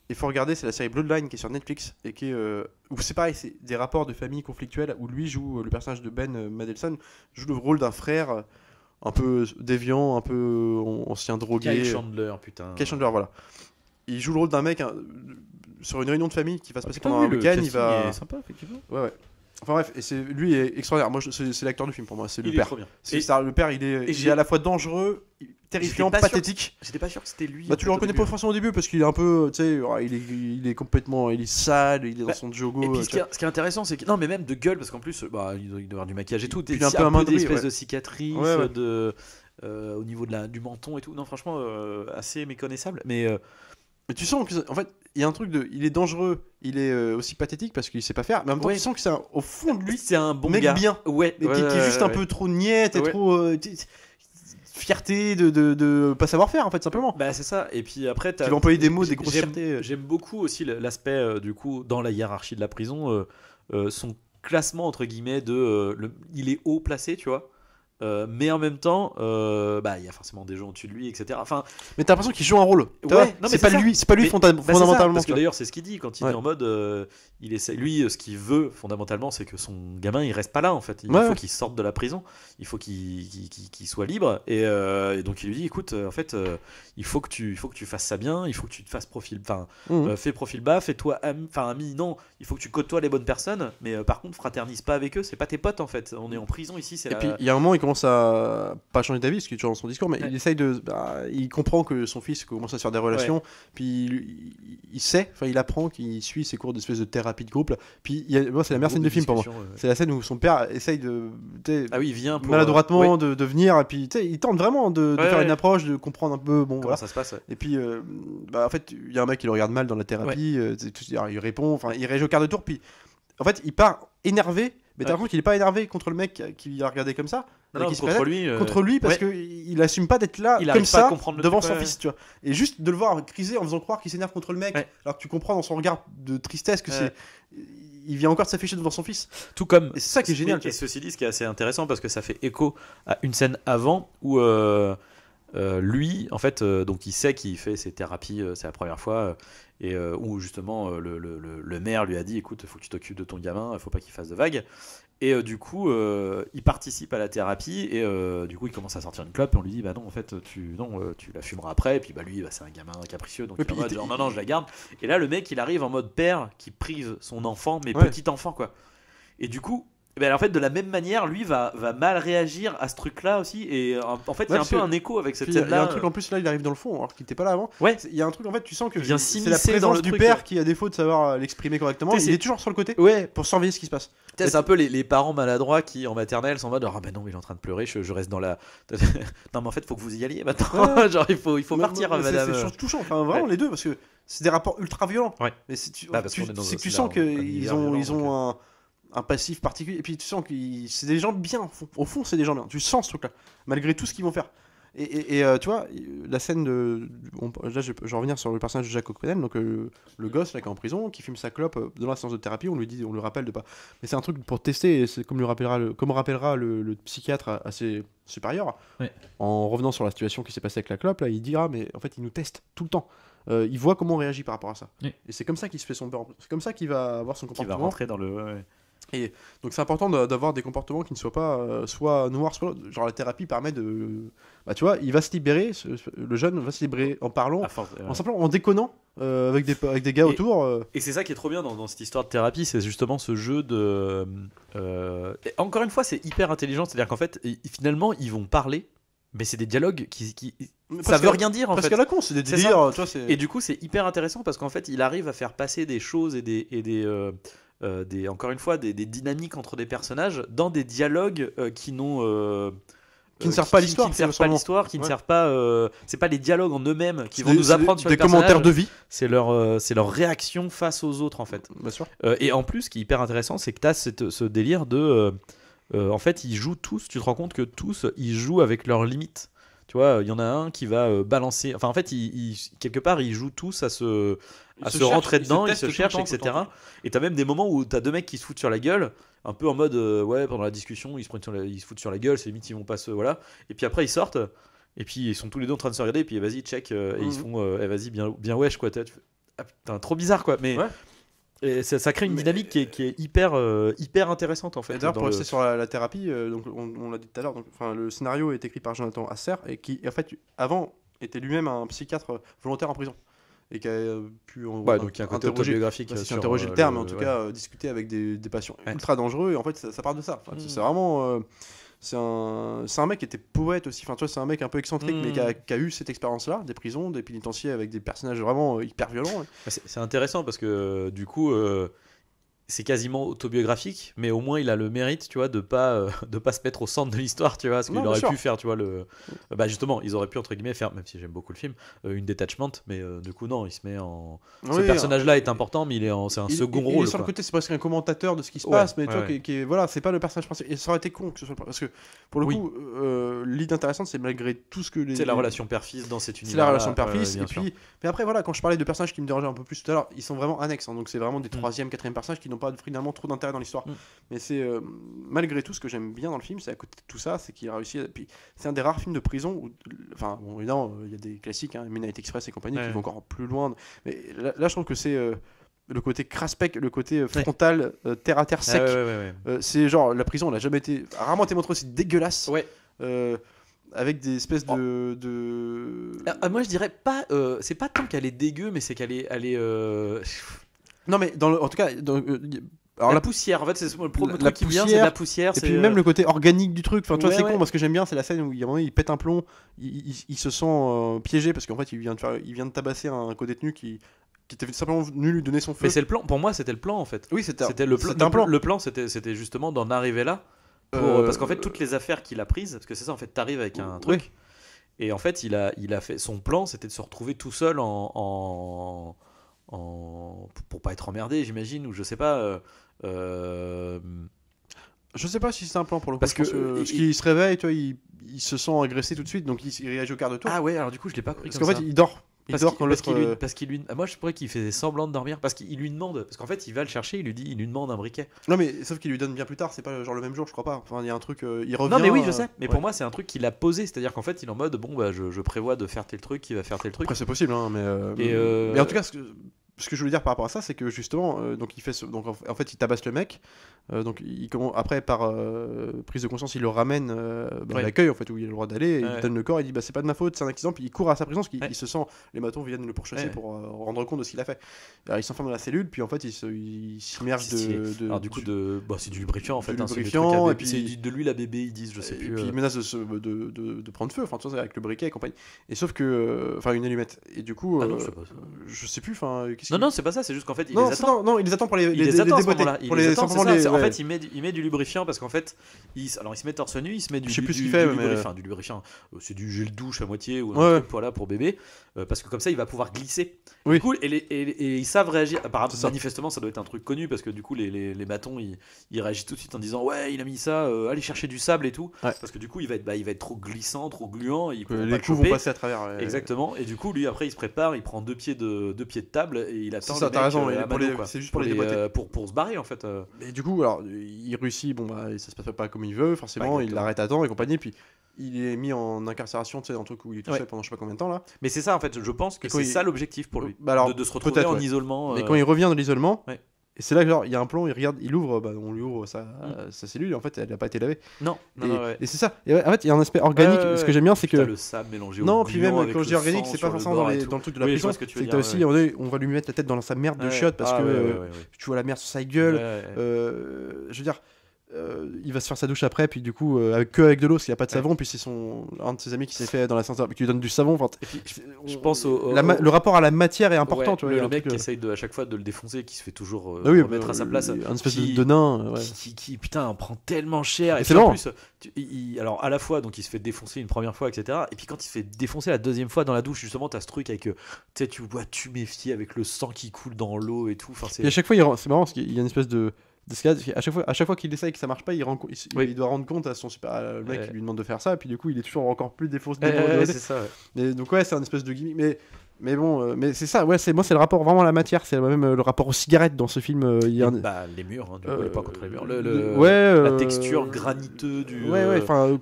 Il faut regarder, c'est la série Bloodline qui est sur Netflix, et qui où c'est pareil, c'est des rapports de famille conflictuels, où lui joue, le personnage de Ben Mendelsohn joue le rôle d'un frère un peu déviant, un peu ancien drogué. Kyle Chandler, putain. Kyle Chandler, voilà. Il joue le rôle d'un mec sur une réunion de famille qui va se passer pendant un week-end. Il va. C'est sympa, effectivement. Ouais. Enfin bref, et lui est extraordinaire. Moi, c'est l'acteur du film pour moi, c'est le père. Trop bien. Le père, il est à la fois dangereux, terrifiant, pathétique. J'étais pas sûr que c'était lui. Tu le reconnais pas forcément au début parce qu'il est un peu, tu sais, il est complètement, il est sale, il est dans son jogo. Et puis ce qui est intéressant, c'est que non, mais même de gueule, parce qu'en plus, il doit avoir du maquillage et tout. Il a un peu des espèces de cicatrices, au niveau du menton et tout. Non, franchement, assez méconnaissable. Mais Mais tu sens que, en fait, il y a un truc de. Il est dangereux, il est aussi pathétique parce qu'il sait pas faire, mais en même temps, Ouais. tu sens que c'est au fond de lui, c'est un bon mec gars. bien. Ouais, mais qui est juste un peu trop niette et Ouais. trop. Fierté de pas savoir faire, en fait, simplement. Bah, c'est ça. Et puis après, Tu vas employer des mots, des grossièretés. J'aime beaucoup aussi l'aspect, du coup, dans la hiérarchie de la prison, son classement, entre guillemets, il est haut placé, tu vois. Mais en même temps, bah, il y a forcément des gens au-dessus de lui, etc. Enfin, Mais t'as l'impression qu'il joue un rôle. Tu vois, non, mais c'est pas ça. lui, c'est pas lui Mais- bah, c'est ça, fondamentalement. parce tu que vois. d'ailleurs, c'est ce qu'il dit quand il Ouais. est en mode, il essaie, lui, ce qu'il veut fondamentalement, c'est que son gamin, il reste pas là en fait. Il Ouais, faut ouais. qu'il sorte de la prison, il faut qu'il soit libre. Et donc il lui dit, écoute, en fait, il faut que tu fasses ça bien, il faut que tu te fasses profil, enfin, Mhm. fais profil bas, fais-toi ami, non, il faut que tu côtoies les bonnes personnes, mais par contre, fraternise pas avec eux, c'est pas tes potes en fait. On est en prison ici, c'est Et puis il y a un moment, il commence à pas changer d'avis, parce qu'il est toujours dans son discours, mais Ouais. il essaye de. Il comprend que son fils commence à se faire des relations, puis il sait, enfin il apprend qu'il suit ses cours d'espèce de thérapie de groupe. Là. Puis moi, c'est la meilleure scène du film pour moi. C'est la scène où son père essaye de. Ah oui, il vient pour, maladroitement ouais. de venir, et puis tu sais, il tente vraiment de Ouais, faire ouais. une approche, de comprendre un peu. Bon, Comment voilà. ça se passe, ouais. Et puis, en fait, il y a un mec qui le regarde mal dans la thérapie, alors, il répond, enfin, il réagit au quart de tour, puis en fait, il part énervé, mais t'as l'impression qu'il est pas énervé contre le mec qui l'a regardé comme ça, Non, qui se contre présente, lui, contre lui parce ouais. qu'il assume pas d'être là Il comme arrive pas à ça comprendre le devant truc, son ouais, fils, tu vois. Et juste de le voir criser en faisant croire qu'il s'énerve contre le mec, Ouais. alors que tu comprends dans son regard de tristesse que Ouais. il vient encore de s'afficher devant son fils. Tout comme. Et c'est ça qui est génial. Et ceci dit, ce qui est assez intéressant parce que ça fait écho à une scène avant où lui, en fait, donc il sait qu'il fait ses thérapies, c'est la première fois, et où justement le maire lui a dit, écoute, il faut que tu t'occupes de ton gamin, il faut pas qu'il fasse de vagues. Et du coup, il participe à la thérapie et du coup, il commence à sortir une clope et on lui dit, bah non, en fait, tu la fumeras après. Et puis bah lui, bah, c'est un gamin capricieux, donc Et il est en puis, mode, il genre, non, je la garde. Et là, le mec, il arrive en mode père qui prive son enfant, mais Ouais. petit enfant, quoi. Et du coup, ben, en fait, de la même manière, lui va mal réagir à ce truc-là aussi. Et en fait, il y Ouais, a un parce peu que- un écho avec cette Puis, il y a scène-là. un truc en plus là, il arrive dans le fond alors qu'il était pas là avant. Ouais. Il y a un truc en fait, tu sens que Il vient c'est la s'immiscer dans présence le du truc, père ouais. qui, à défaut de savoir l'exprimer correctement, Tu sais, il c'est- est toujours sur le côté Ouais, pour surveiller ce qui se passe. c'est un peu les parents maladroits qui, en maternelle, sont en mode, ah ben non, mais il est en train de pleurer, je reste dans la. Non, mais en fait, faut que vous y alliez maintenant. Ouais. Genre, il faut partir, Non, mais madame. c'est touchant, enfin vraiment Ouais. les deux, parce que c'est des rapports ultra violents. Ouais. Mais c'est tu, Bah, parce tu- qu'on est dans c'est que tu aussi sens un qu'ils univers ont, violent, ils ont un passif particulier, et puis tu sens que c'est des gens bien, au fond c'est des gens bien, tu sens ce truc là, malgré tout ce qu'ils vont faire. Et tu vois, la scène là je vais revenir sur le personnage de Jack O'Connell, donc le gosse là qui est en prison, qui fume sa clope dans la séance de thérapie, on lui rappelle de pas. Mais c'est un truc pour tester, et c'est comme le rappellera le psychiatre à ses supérieurs, Ouais. en revenant sur la situation qui s'est passée avec la clope, là il dira, mais en fait il nous teste tout le temps. Il voit comment on réagit par rapport à ça. Oui. Et c'est comme ça qu'il se fait son beurre. C'est comme ça qu'il va avoir son Qui va comportement. rentrer dans le. Ouais. Donc c'est important d'avoir des comportements qui ne soient pas soit noirs, soit l'autre. Genre la thérapie permet de... Bah tu vois, il va se libérer, le jeune va se libérer en parlant, À force, ouais. en simplement en déconnant avec des gars Et- autour. Et c'est ça qui est trop bien dans cette histoire de thérapie, c'est justement ce jeu de. Et encore une fois, c'est hyper intelligent, c'est-à-dire qu'en fait, finalement, ils vont parler, mais c'est des dialogues qui ça veut rien dire en Parce fait. qu'à la con, c'est des C'est délires, tu vois, c'est... Et du coup, c'est hyper intéressant parce qu'en fait, il arrive à faire passer des choses et encore une fois, des dynamiques entre des personnages dans des dialogues qui n'ont. Qui ne servent pas à l'histoire, qui ne servent pas à sûrement. l'histoire, qui ne Ouais. servent pas. C'est pas les dialogues en eux-mêmes qui C'est vont des- nous c'est apprendre sur des les personnages. commentaires de vie. C'est leur réaction face aux autres en fait. Bien sûr. Et en plus, ce qui est hyper intéressant, c'est que tu as ce délire de. En fait, ils jouent tous, tu te rends compte que tous, ils jouent avec leurs limites. Tu vois, il y en a un qui va balancer. Enfin, en fait, quelque part, ils jouent tous à se rentrer dedans, ils se cherchent, etc. Et tu as même des moments où tu as deux mecs qui se foutent sur la gueule, un peu en mode, ouais, pendant la discussion, ils se foutent sur la gueule, c'est limite, ils vont pas se. Voilà. Et puis après, ils sortent, et puis ils sont tous les deux en train de se regarder, et puis vas-y, check, et ils se font, vas-y, bien wesh, quoi. Tu fais, ah, putain, trop bizarre, quoi. Mais. Ouais. Et ça crée une Mais- dynamique qui est hyper intéressante en fait. Et d'ailleurs, dans pour le- rester sur la thérapie, donc on l'a dit tout à l'heure, le scénario est écrit par Jonathan Asser, et qui, en fait, avant, était lui-même un psychiatre volontaire en prison. Et qui a pu Ouais, donc il y a un côté interroger, autobiographique. pas si c'est sur, interroger le terme, mais en tout ouais. cas, discuter avec des patients Ouais. ultra dangereux, et en fait, ça part de ça. Enfin, c'est vraiment... c'est un mec qui était poète aussi, enfin, tu vois, c'est un mec un peu excentrique, mais qui a eu cette expérience-là, des prisons, des pénitenciers avec des personnages vraiment hyper violents. Bah, c'est intéressant parce que du coup, c'est quasiment autobiographique, mais au moins il a le mérite, tu vois, de pas se mettre au centre de l'histoire, tu vois, ce qu'il Non, aurait bien pu sûr. faire, tu vois, bah justement, ils auraient pu entre guillemets faire, même si j'aime beaucoup le film, une détachement, mais du coup non, il se met en. Ce Oui, personnage-là est important, mais c'est un second il rôle. est sur le quoi. côté, c'est presque un commentateur de ce qui se Ouais, passe, mais tu ouais, vois, ouais. voilà, c'est pas le personnage principal. Et ça aurait été con que ce soit parce que pour le Oui. coup, l'idée intéressante, c'est malgré tout ce que les. C'est la relation père-fils dans cet C'est univers. la relation père-fils. bien Et sûr. puis, mais après, voilà, quand je parlais de personnages qui me dérangeaient un peu plus tout à l'heure, ils sont vraiment annexes. Donc, c'est vraiment des troisième, quatrième personnages qui n'ont pas finalement trop d'intérêt dans l'histoire. Mais c'est malgré tout ce que j'aime bien dans le film, c'est à côté de tout ça, c'est qu'il a réussi. Puis, c'est un des rares films de prison où, enfin, bon, évidemment, il y a des classiques, hein, Midnight Express et compagnie, qui vont encore plus loin. Mais là, je trouve que c'est le côté craspec, le côté frontal, terre à terre sec. Ouais. C'est genre la prison, elle a rarement été montrée aussi dégueulasse. Ouais. Avec des espèces de... Moi je dirais pas, c'est pas tant qu'elle est dégueu, mais c'est qu'elle est, Non mais en tout cas, alors la poussière. En fait, c'est le premier la truc qui vient, c'est de poussière, la poussière. et puis même le côté organique du truc. Enfin, tu vois, Ouais, c'est ouais. con parce que j'aime bien, c'est la scène où il pète un plomb, il se sent piégé parce qu'en fait il vient de tabasser un co-détenu qui était simplement venu lui donner son feu. Mais c'est le plan. Pour moi, c'était le plan en fait. Oui, c'était le plan. c'était un plan. Le plan, c'était justement d'en arriver là. Parce qu'en fait, toutes les affaires qu'il a prises, parce que c'est ça, en fait, t'arrives avec un truc. Oui. Et en fait, il a fait son plan, c'était de se retrouver tout seul pour pas être emmerdé, j'imagine, ou je sais pas. Je sais pas si c'est un plan pour le coup. Parce Je pense que- parce qu'il se réveille, tu vois, il se sent agressé tout de suite, donc il réagit au quart de tour. Ah ouais, alors du coup, je l'ai pas compris Parce comme qu'en ça. fait, il dort. Il dort quand l'autre. parce qu'il lui. Moi, je pourrais qu'il faisait semblant de dormir. Parce qu'il lui demande. Parce qu'en fait, il va le chercher. Il lui demande un briquet. Non, mais sauf qu'il lui donne bien plus tard. C'est pas genre le même jour, je crois pas. Enfin, il y a un truc. Il revient. Non, mais oui, je sais. Mais ouais. pour moi, c'est un truc qu'il a posé. C'est-à-dire qu'en fait, il est en mode bon, bah, je prévois de faire tel truc. Il va faire tel truc. Après, c'est possible, hein, mais. Et Mais en tout cas, ce que je voulais dire par rapport à ça, c'est que justement, donc il fait donc en fait, il tabasse le mec. Donc après, par prise de conscience, il le ramène à l'accueil, en fait, où il a le droit d'aller. Et il donne le corps. Il dit bah c'est pas de ma faute, c'est un accident. Puis il court à sa prison parce qu'il se sent. Les matons viennent le pourchasser pour rendre compte de ce qu'il a fait. Alors, il s'enferme dans la cellule, puis en fait, il s'immerge de. Alors du coup, c'est du lubrifiant en fait. Du C'est des lubrifiant, trucs à et puis- c'est de l'huile à bébé, ils disent, je sais Et plus. puis il menace de prendre feu, enfin tu vois, avec le briquet et compagnie. Et sauf que, enfin une allumette. Et du coup, Ah non, c'est pas ça. je sais plus, enfin. Non, c'est pas ça. C'est juste qu'en fait, il non, les attend. non, il les attend pour Il les attend à ce déboîter, moment-là. pour les attend, simplement c'est ça. les. En ouais. fait, il met du lubrifiant parce qu'en fait, il se met torse nu, il se met du. Je sais plus ce du- qu'il fait, du mais- lubrifiant, du lubrifiant. C'est du gel douche à moitié ou Ouais. un truc voilà, pour bébé, parce que comme ça, il va pouvoir glisser. Oui. Du coup, et ils savent réagir. Apparemment, C'est ça. manifestement, ça doit être un truc connu parce que du coup, les matons, ils réagissent tout de suite en disant ouais, il a mis ça, allez chercher du sable et tout. Ouais. Parce que du coup, il va être trop glissant, trop gluant, et ils pourront pas Les le coups vont choper. passer à travers. Exactement. Et du coup, lui après, il se prépare, il prend deux pieds de table et il attend. C'est ça, les t'as mecs, raison, à pour mano, les- quoi. c'est juste pour les déboîter. Pour se barrer en fait. Et du coup, alors il réussit, bon bah ça se passe pas comme il veut, forcément, il exactement. l'arrête à temps et compagnie, puis il est mis en incarcération, tu sais, dans un truc où il est tout Ouais. seul pendant je sais pas combien de temps là. Mais c'est ça en fait, je pense que Et quand c'est il- ça l'objectif pour lui. Bah alors, de se retrouver peut-être, en ouais. isolement. Mais quand il revient de l'isolement, Ouais. et c'est là que genre il y a un plan, il regarde, il ouvre, bah, on lui ouvre sa cellule, et en fait elle n'a pas été lavée. Non, Et, ouais. et c'est ça. Et ouais, en fait, il y a un aspect organique. Ouais, ouais, Ce que j'aime bien, c'est que T'as le sable mélangé au non, puis gluant même avec quand je le dis organique, sang c'est sur pas le forcément bord et tout. dans le truc de la Oui, je prison. vois ce que tu veux C'est que t'as dire, aussi, ouais. à un moment donné, on va lui mettre la tête dans sa merde de Ouais. chiottes parce Ah, que ouais. tu vois la merde sur sa gueule. Ouais. Je veux dire, il va se faire sa douche après, puis du coup, avec de l'eau, parce qu'il n'y a pas de savon, puis c'est un de ses amis qui s'est fait dans l'ascenseur, qui lui donne du savon. Enfin, Et puis, je pense le rapport à la matière est important, ouais, tu vois. il y a le un mec truc, qui essaye à chaque fois de le défoncer, qui se fait toujours ah oui, remettre à sa place. un espèce qui- de nain. Ouais. Qui putain en prend tellement cher. Et C'est puis en lent. plus, alors à la fois donc il se fait défoncer une première fois, etc. Et puis quand il se fait défoncer la deuxième fois dans la douche, justement, t'as ce truc avec, tu sais, tu vois tuméfier avec le sang qui coule dans l'eau et tout. Enfin, Et à chaque fois, c'est marrant parce qu'il y a une espèce d'escalade. À chaque fois qu'il essaye que ça marche pas, il doit rendre compte à son le mec Ouais. qui lui demande de faire ça, puis du coup, il est toujours encore plus défoncé. c'est ça. Ouais. Et donc ouais, c'est un espèce de gimmick, mais bon, mais c'est ça, ouais, c'est le rapport vraiment à la matière, c'est même le rapport aux cigarettes dans ce film. Il y a Bah, les murs, hein, du coup, il est pas contre les murs. ouais, La texture graniteuse du. ouais, enfin.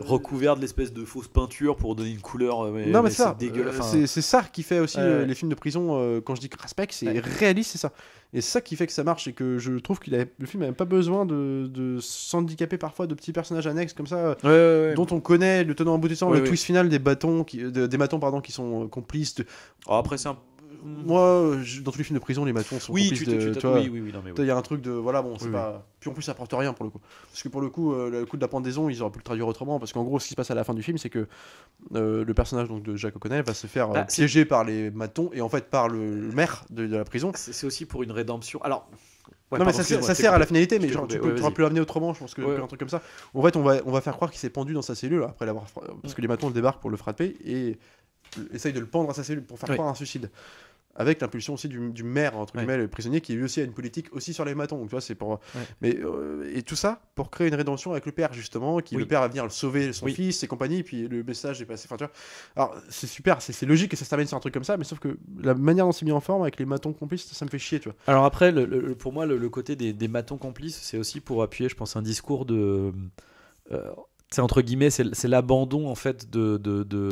Recouvert de l'espèce de fausse peinture pour donner une couleur. Non, mais c'est ça. dégueulasse. C'est ça qui fait aussi Ouais. les films de prison. Quand je dis craspec, c'est réaliste, c'est ça. Et c'est ça qui fait que ça marche et que je trouve le film n'a même pas besoin de s'handicaper parfois de petits personnages annexes comme ça. Dont on connaît le tenant aboutissant, Ouais, le ouais. twist final des matons pardon, qui sont complices. Alors après, c'est un. Moi, dans tous les films de prison, les matons sont Oui, complices tu tu vois. oui, non, mais oui. Il y a un truc de voilà, bon, c'est Oui, pas. Puis en plus, ça apporte rien pour le coup. Parce que pour le coup de la pendaison, ils auraient pu le traduire autrement. Parce qu'en gros, ce qui se passe à la fin du film, c'est que le personnage donc, de Jacques O'Connell va se faire Bah, piéger par les matons et en fait par le maire de la prison. C'est aussi pour une rédemption. Alors, Ouais, non mais pardon, ça excuse-moi, sert à la finalité, mais je t'ai genre coupé. tu Ouais, aurais vas-y. pu l'amener autrement, je pense que Ouais. un truc comme ça. En fait, on va faire croire qu'il s'est pendu dans sa cellule après l'avoir parce que les matons le débarquent pour le frapper et essaye de le pendre à sa cellule pour faire Oui. croire à un suicide. Avec l'impulsion aussi du maire entre Ouais. guillemets, le prisonnier, qui lui aussi a une politique aussi sur les matons. Donc tu vois, c'est pour Ouais. mais et tout ça pour créer une rédemption avec le père justement, qui Oui. le père va venir le sauver son Oui. fils et compagnie, puis le message est passé. Enfin, tu vois. Alors c'est super, c'est logique que ça se termine sur un truc comme ça, mais sauf que la manière dont c'est mis en forme avec les matons complices, ça me fait chier, tu vois. Alors après, pour moi, le côté des matons complices, c'est aussi pour appuyer, je pense, un discours de... c'est entre guillemets, c'est l'abandon en fait de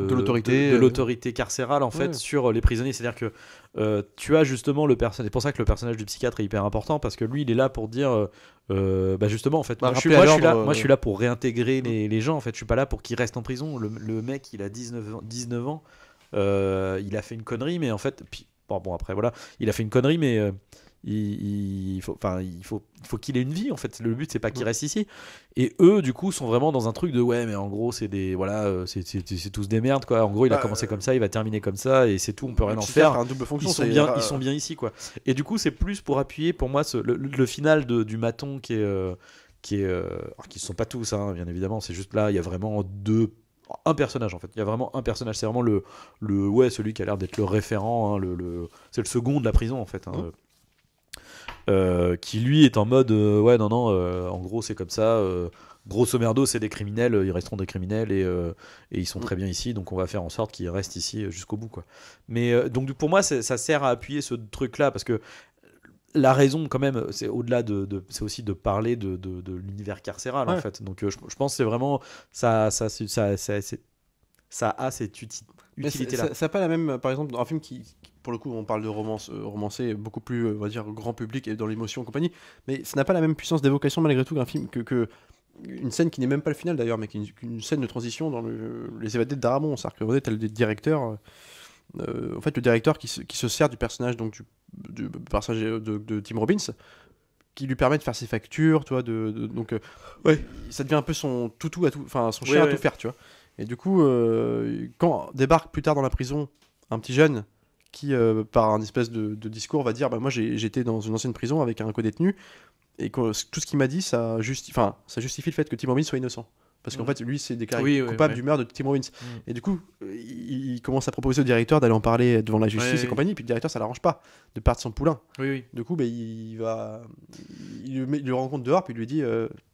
l'autorité, de l'autorité carcérale en fait Ouais. sur les prisonniers. C'est-à-dire que tu as justement le personnage. C'est pour ça que le personnage du psychiatre est hyper important parce que lui, il est là pour dire, bah justement en fait, Bah, moi, je rappeler à suis là, l'ordre, moi je suis là pour réintégrer les gens. En fait, je suis pas là pour qu'ils restent en prison. Le mec, il a 19 ans, il a fait une connerie, mais en fait, puis, bon après voilà, il a fait une connerie, mais il faut qu'il ait une vie en fait. Le but c'est pas qu'il reste ici. Et eux du coup sont vraiment dans un truc de ouais mais en gros c'est des voilà c'est tous des merdes quoi. En gros il a commencé comme ça, il va terminer comme ça et c'est tout, on peut rien Le en psychiatre faire. a un double fonction, Ils sont bien ici quoi. Et du coup c'est plus pour appuyer pour moi le final du maton qui alors qui sont pas tous hein, bien évidemment, c'est juste là il y a vraiment un personnage en fait, il y a vraiment un personnage, c'est vraiment ouais celui qui a l'air d'être le référent hein, c'est le second de la prison en fait hein, qui lui est en mode ouais non en gros c'est comme ça grosso merdo c'est des criminels, ils resteront des criminels et ils sont très bien ici donc on va faire en sorte qu'ils restent ici jusqu'au bout quoi. Mais donc pour moi ça sert à appuyer ce truc là parce que la raison quand même c'est au-delà c'est aussi de parler de l'univers carcéral en Ouais. fait donc je pense que c'est vraiment ça a cette Mais utilité là. ça n'a pas la même, par exemple, dans un film qui pour le coup, on parle de romance, romancé, beaucoup plus, on va dire, grand public et dans l'émotion et compagnie, mais ça n'a pas la même puissance d'évocation malgré tout qu'un film, que une scène qui n'est même pas le final d'ailleurs, mais qu'une scène de transition dans Les Évadés de Darabont, c'est-à-dire que vous êtes le directeur, en fait, le directeur qui se sert du personnage, donc du personnage de Tim Robbins, qui lui permet de faire ses factures, tu vois, donc ça devient un peu son toutou à tout, enfin son chien à tout faire, tu vois. Et du coup, quand débarque plus tard dans la prison un petit jeune qui, par un espèce de discours, va dire bah, moi j'étais dans une ancienne prison avec un co-détenu, et tout ce qu'il m'a dit, ça justifie le fait que Tim Robbins soit innocent. Parce qu'en fait, lui, c'est déclaré coupable du meurtre de Tim Robbins. Et du coup, il commence à proposer au directeur d'aller en parler devant la justice et compagnie, puis le directeur, ça l'arrange pas de perdre son poulain. Du coup, bah, il le rencontre dehors, puis il lui dit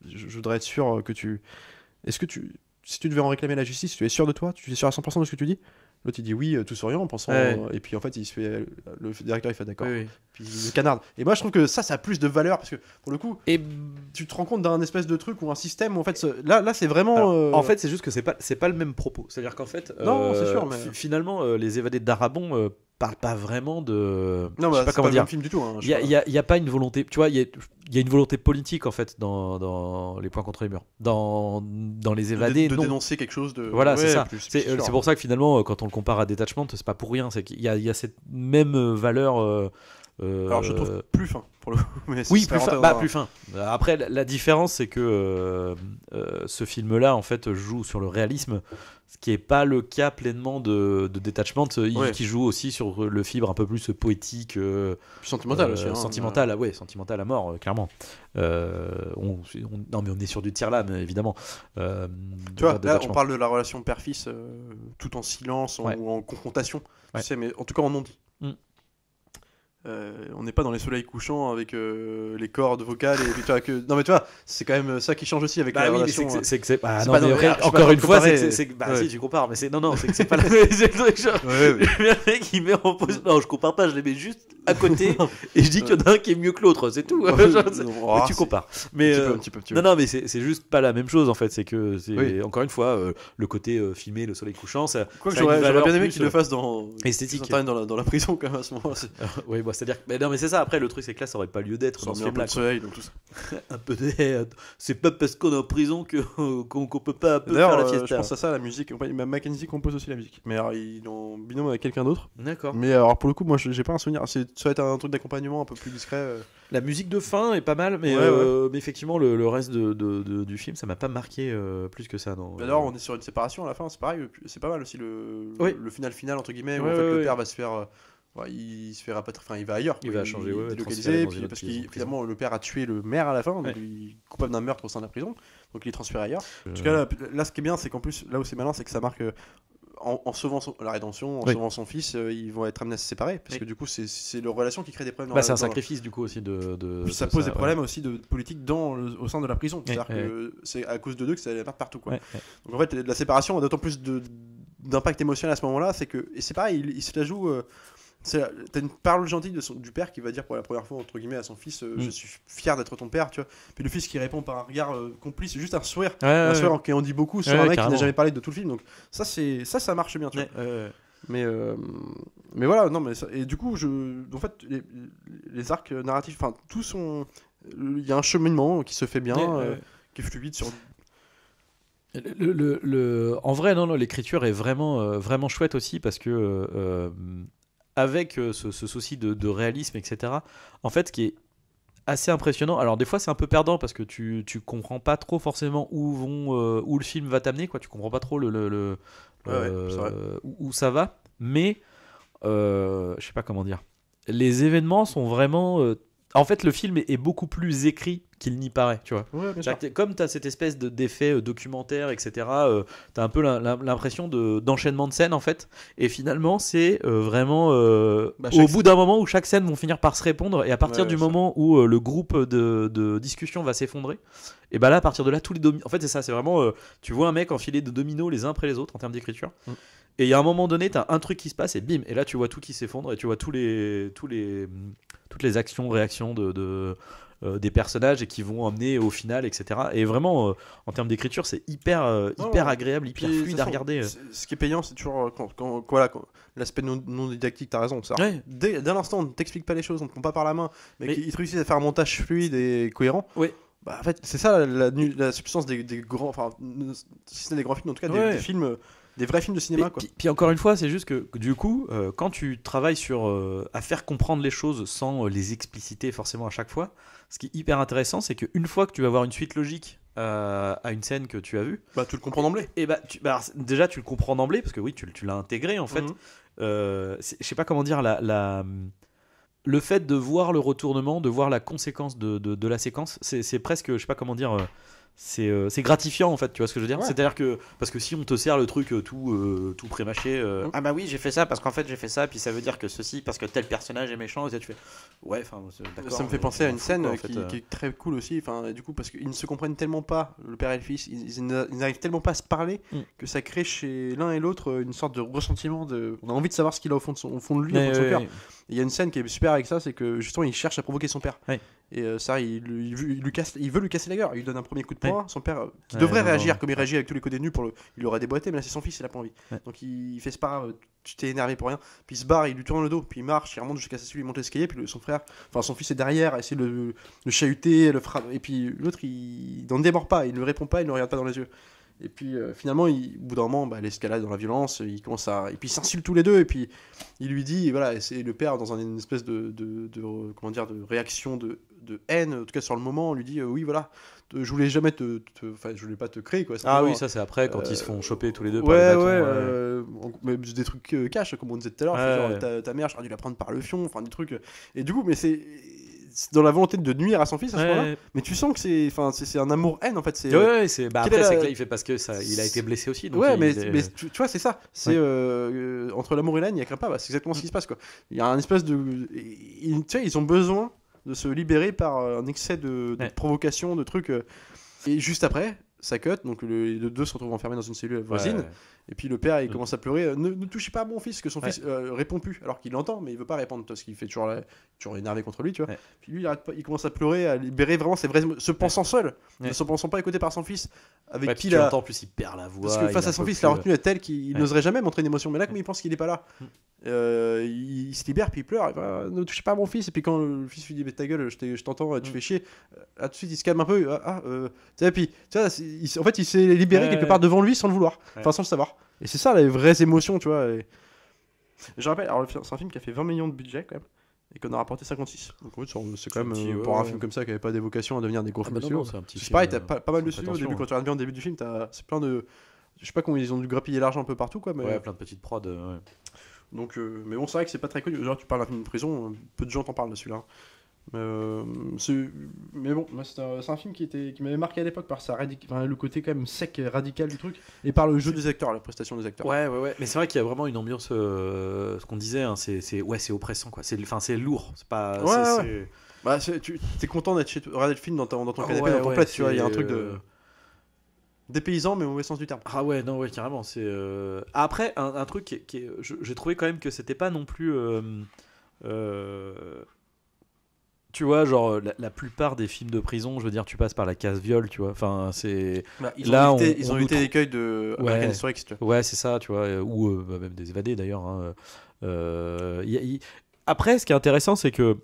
je voudrais être sûr que tu... Si tu devais en réclamer à la justice, tu es sûr de toi? Tu es sûr à 100% de ce que tu dis? L'autre il dit oui, tout souriant en pensant. Et puis en fait, le directeur il fait d'accord. Puis il le canarde. Et moi je trouve que ça a plus de valeur parce que pour le coup, tu te rends compte d'un espèce de truc ou un système où en fait, là c'est vraiment. Alors, en fait, c'est juste que c'est pas le même propos. C'est-à-dire qu'en fait, non, c'est sûr, mais... finalement, les évadés de Darabont parlent pas vraiment de. Non, je sais pas c'est comment pas dire. le même film du tout. Hein, Il y a pas une volonté. Tu vois, il y a une volonté politique en fait dans les points contre les murs. Dans les évadés, de non. dénoncer quelque chose de. Voilà, c'est ça. C'est C'est pour ça que finalement, quand on le compare à Detachment, c'est pas pour rien. C'est qu'il y a cette même valeur. Alors je trouve plus fin pour le coup. Mais Oui, plus fin. Après, la différence, c'est que ce film-là, en fait, joue sur le réalisme, ce qui n'est pas le cas pleinement de Detachment, qui joue aussi sur le fibre un peu plus poétique, sentimental aussi. Sentimental, sentimental à mort, clairement. Non, mais on est sur du tir là, évidemment. Tu vois, là, on parle de la relation père-fils tout en silence ou en confrontation. Tu sais, mais en tout cas en non-dit. On n'est pas dans les soleils couchants avec les cordes vocales et puis tu vois que non mais tu vois c'est quand même ça qui change aussi avec la relation. Encore une fois si tu compares mais c'est que c'est pas le mec il met en pause. Non, je compare pas, je les mets juste à côté et je dis qu'il y en a un qui est mieux que l'autre, c'est tout. Tu compares. Mais un petit peu. Non mais c'est juste pas la même chose en fait, c'est que encore une fois le côté filmé, le soleil couchant, ça j'aurais bien aimé qu'il le fasse dans esthétique dans la prison quand même à ce moment-là. Oui, c'est-à-dire mais c'est ça, après le truc c'est que là ça aurait pas lieu d'être dans ce film là. Un peu de c'est pas parce qu'on est en prison qu'on peut pas faire la fiesta. Je pense à ça, la musique, Mackenzie compose aussi la musique. Mais alors ils ont binôme avec quelqu'un d'autre. D'accord. Mais alors pour le coup moi j'ai pas un souvenir, ça va être un truc d'accompagnement un peu plus discret. La musique de fin est pas mal mais effectivement le reste du film ça m'a pas marqué plus que ça non. Alors on est sur une séparation à la fin, c'est pareil, c'est pas mal aussi le final entre guillemets où en fait le père va se faire il se fait rapatrier, enfin il va ailleurs. Il va changer, ouais, délocalisé, transféré dans puis une autre parce prison. que finalement le père a tué le maire à la fin, donc Ouais. il est coupable d'un meurtre au sein de la prison, donc il est transféré ailleurs. En tout cas là ce qui est bien, c'est qu'en plus là où c'est malin, c'est que ça marque en sauvant la rédemption, en Oui. sauvant son fils, ils vont être amenés à se séparer, parce Oui. que du coup c'est leur relation qui crée des problèmes. Bah, c'est un sacrifice du coup aussi Ça pose des problèmes aussi de politique au sein de la prison. Ouais, C'est-à-dire que c'est à cause de deux que ça part partout, quoi. Ouais, ouais. Donc en fait, la séparation a d'autant plus d'impact émotionnel à ce moment-là, c'est que, et c'est pareil, il se la joue. T'as une parole gentille du père qui va dire pour la première fois entre guillemets à son fils, je suis fier d'être ton père, tu vois. Puis le fils qui répond par un regard complice, juste un sourire, un sourire qui en dit beaucoup sur un mec carrément. qui n'a jamais parlé de tout le film. Donc ça marche bien, tu vois. Ouais. Mais voilà, non mais et du coup en fait les arcs narratifs, enfin tout sont, il y a un cheminement qui se fait bien, qui est fluide sur. En vrai, non, l'écriture est vraiment chouette aussi parce que avec ce souci de réalisme, etc. En fait, ce qui est assez impressionnant. Alors des fois, c'est un peu perdant parce que tu comprends pas trop forcément où le film va t'amener, quoi. Tu comprends pas trop C'est vrai. où ça va. Mais je sais pas comment dire. Les événements sont vraiment. En fait, le film est beaucoup plus écrit qu'il n'y paraît, tu vois. Ouais, bien sûr. Comme tu as cette espèce d'effet documentaire, etc., tu as un peu l'impression d'enchaînement de scènes, en fait. Et finalement, c'est vraiment au bout d'un moment où chaque scène vont finir par se répondre. Et à partir du moment où le groupe de discussion va s'effondrer, et bah là, à partir de là, tous les dominos. En fait, c'est ça, c'est vraiment. Tu vois un mec enfiler de dominos les uns après les autres en termes d'écriture. Et il y a un moment donné, tu as un truc qui se passe et bim. Et là, tu vois tout qui s'effondre et tu vois toutes les actions, réactions des personnages et qui vont emmener au final, etc. Et vraiment, en termes d'écriture, c'est hyper agréable, hyper fluide à regarder. Ce qui est payant, c'est toujours quand l'aspect non didactique, t'as raison. Ouais. Dès l'instant, on ne t'explique pas les choses, on ne te prend pas par la main, mais qu'ils réussissent à faire un montage fluide et cohérent. Oui. Bah, en fait, c'est ça la substance des grands, enfin, si ce n'est des grands films, en tout cas des films. Des vrais films de cinéma, quoi. Puis encore une fois, c'est juste que du coup, quand tu travailles à faire comprendre les choses sans les expliciter forcément à chaque fois, ce qui est hyper intéressant, c'est qu'une fois que tu vas avoir une suite logique à une scène que tu as vue, bah tu le comprends d'emblée. Et déjà tu le comprends d'emblée parce que oui, tu l'as intégré en fait. Je sais pas comment dire le fait de voir le retournement, de voir la conséquence de la séquence, c'est presque, je sais pas comment dire. C'est gratifiant en fait, tu vois ce que je veux dire. C'est-à-dire que parce que si on te sert le truc tout prémâché, ah bah oui j'ai fait ça parce qu'en fait j'ai fait ça, puis ça veut dire que ceci parce que tel personnage est méchant, et tu fais ouais, enfin d'accord. Ça me fait penser à une scène qui est très cool aussi, enfin du coup parce qu'ils ne se comprennent tellement pas, le père et le fils, ils n'arrivent tellement pas à se parler que ça crée chez l'un et l'autre une sorte de ressentiment, on a envie de savoir ce qu'il a au fond de lui, au fond de son cœur. Il y a une scène qui est super avec ça, c'est que justement il cherche à provoquer son père. Et ça, il veut lui casser la gueure. Il lui donne un premier coup de poing. Son père, qui devrait réagir comme il réagit avec tous les coups des nus, il l'aurait déboîté, mais là c'est son fils, il a pas envie. Donc il fait ce pas, tu t'es énervé pour rien. Puis il se barre, il lui tourne le dos, puis il marche, il remonte jusqu'à sa suite, il monte l'escalier, puis son fils est derrière, essaie de le chahuter, le frappe. Et puis l'autre, il n'en démord pas, il ne répond pas, il ne regarde pas dans les yeux. Et puis finalement, au bout d'un moment, l'escalade dans la violence, il commence et puis ils s'insultent tous les deux, et puis il lui dit, et voilà, et c'est le père dans une espèce de réaction de haine, en tout cas sur le moment, on lui dit oui voilà, je voulais jamais je voulais pas te créer, quoi. Oui, ça c'est après quand ils se font choper tous les deux par les bâtons, mais des trucs cash comme on disait tout à l'heure, genre ta mère j'aurais dû la prendre par le fion, enfin des trucs, et du coup mais c'est dans la volonté de nuire à son fils à ce moment-là, mais tu sens que c'est un amour-haine en fait. Après c'est que là il fait parce que il a été blessé aussi, donc mais tu vois, c'est ça, c'est entre l'amour et la haine, il y a pas, c'est exactement ce qui se passe, quoi. Il y a un espèce de, tu sais, ils ont besoin de se libérer par un excès de provocation, de trucs, et juste après ça cut, donc les deux se retrouvent enfermés dans une cellule voisine, et puis le père il commence à pleurer, ne touchez pas à mon fils, que son fils répond plus, alors qu'il l'entend mais il veut pas répondre parce qu'il fait toujours énervé contre lui, tu vois. Puis lui il commence à pleurer, à libérer vraiment ses vrais, se pensant seul, ne se pensant pas écouté par son fils, avec qui il entend, en plus il perd la voix, parce que face à son fils la retenue est telle qu'il n'oserait jamais montrer une émotion, mais là comme il pense qu'il est pas là, il se libère, puis il pleure, ne touchez pas à mon fils, et puis quand le fils lui dit mais ta gueule, je t'entends, tu fais chier, tout de suite il se calme un peu, tu sais, puis tu vois, en fait il s'est libéré quelque part devant lui sans le vouloir, enfin sans le savoir, et c'est ça les vraies émotions, tu vois. Et je rappelle, alors c'est un film qui a fait 20 millions de budget quand même, et qu'on a rapporté 56, donc en fait, c'est quand même pour un film comme ça qui avait pas d'évocation à devenir des gros films de studio, c'est pareil, t'as pas mal de studios au début, quand tu regardes bien au début du film, c'est plein de, je sais pas comment ils ont dû grappiller l'argent un peu partout, quoi, mais plein de petites prods, Donc, mais bon, c'est vrai que c'est pas très connu. Genre, tu parles d'un film de prison, peu de gens t'en parlent de celui-là. Mais bon, moi, c'est un film qui m'avait marqué à l'époque par le côté quand même sec et radical du truc, et par le jeu des acteurs, la prestation des acteurs. Ouais. Mais c'est vrai qu'il y a vraiment une ambiance, ce qu'on disait, hein, c'est oppressant, quoi. C'est lourd. C'est pas. Ouais. Bah, tu es content d'être regarder le film dans ton canapé, dans ton plat, tu vois. Il y a un truc de dépaysant, mais au mauvais sens du terme. Ah ouais, non, ouais, carrément. Après, un truc j'ai trouvé quand même que c'était pas non plus. Tu vois, genre la plupart des films de prison, je veux dire, tu passes par la case viol, tu vois. Enfin, c'est. Ils ont évité l'écueil de American History X, tu vois. Ouais, c'est ça, tu vois. Ou même des évadés d'ailleurs. Hein. Après, ce qui est intéressant, c'est que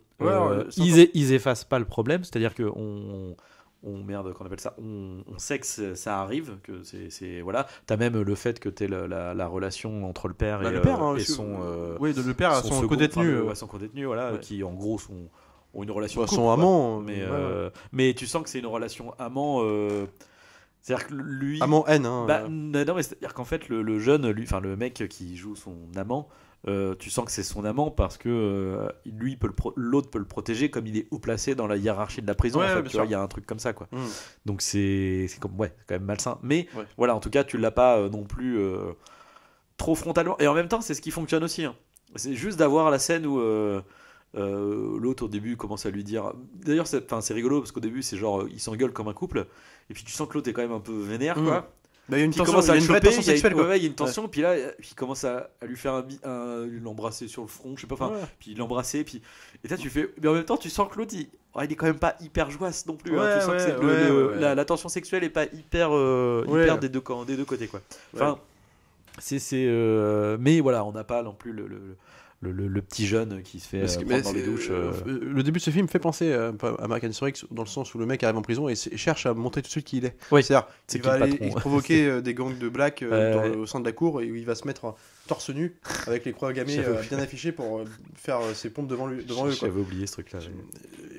ils effacent pas le problème, c'est-à-dire que qu'on appelle ça, on sait que ça arrive, que c'est voilà. T'as même le fait que t'aies la relation entre le père et son. Le père a son codétenu. Son codétenu, voilà, qui en gros ont une relation couple, son amant, mais tu sens que c'est une relation amant. C'est-à-dire que lui. Amant-haine, hein. Non, mais c'est-à-dire qu'en fait, le jeune, le mec qui joue son amant. Tu sens que c'est son amant parce que lui l'autre peut le protéger comme il est haut placé dans la hiérarchie de la prison. En fait, tu vois, il y a un truc comme ça, quoi. Donc c'est quand même malsain. Mais voilà, en tout cas, tu l'as pas non plus trop frontalement. Et en même temps, c'est ce qui fonctionne aussi. Hein. C'est juste d'avoir la scène où l'autre au début commence à lui dire. D'ailleurs, c'est rigolo parce qu'au début, c'est genre ils s'engueulent comme un couple. Et puis tu sens que l'autre est quand même un peu vénère, quoi. Bah, il y a une tension, commence à une vraie tension sexuelle, il y a une tension, puis là il commence à lui faire l'embrasser sur le front, je sais pas, puis l'embrasser, puis et là tu fais, mais en même temps tu sens que l'autre il est quand même pas hyper jouasse non plus, tu sens que la tension sexuelle est pas hyper des deux côtés, quoi. Enfin mais voilà, on n'a pas non plus le petit jeune qui se fait prendre dans les douches. Le début de ce film fait penser à American History X dans le sens où le mec arrive en prison et cherche à montrer tout de suite qui il est. Oui, c'est-à-dire qu'il va aller provoquer des gangs de blacks au sein de la cour et où il va se mettre torse nu avec les croix gammées bien affichées pour faire ses pompes devant eux. J'avais oublié ce truc-là.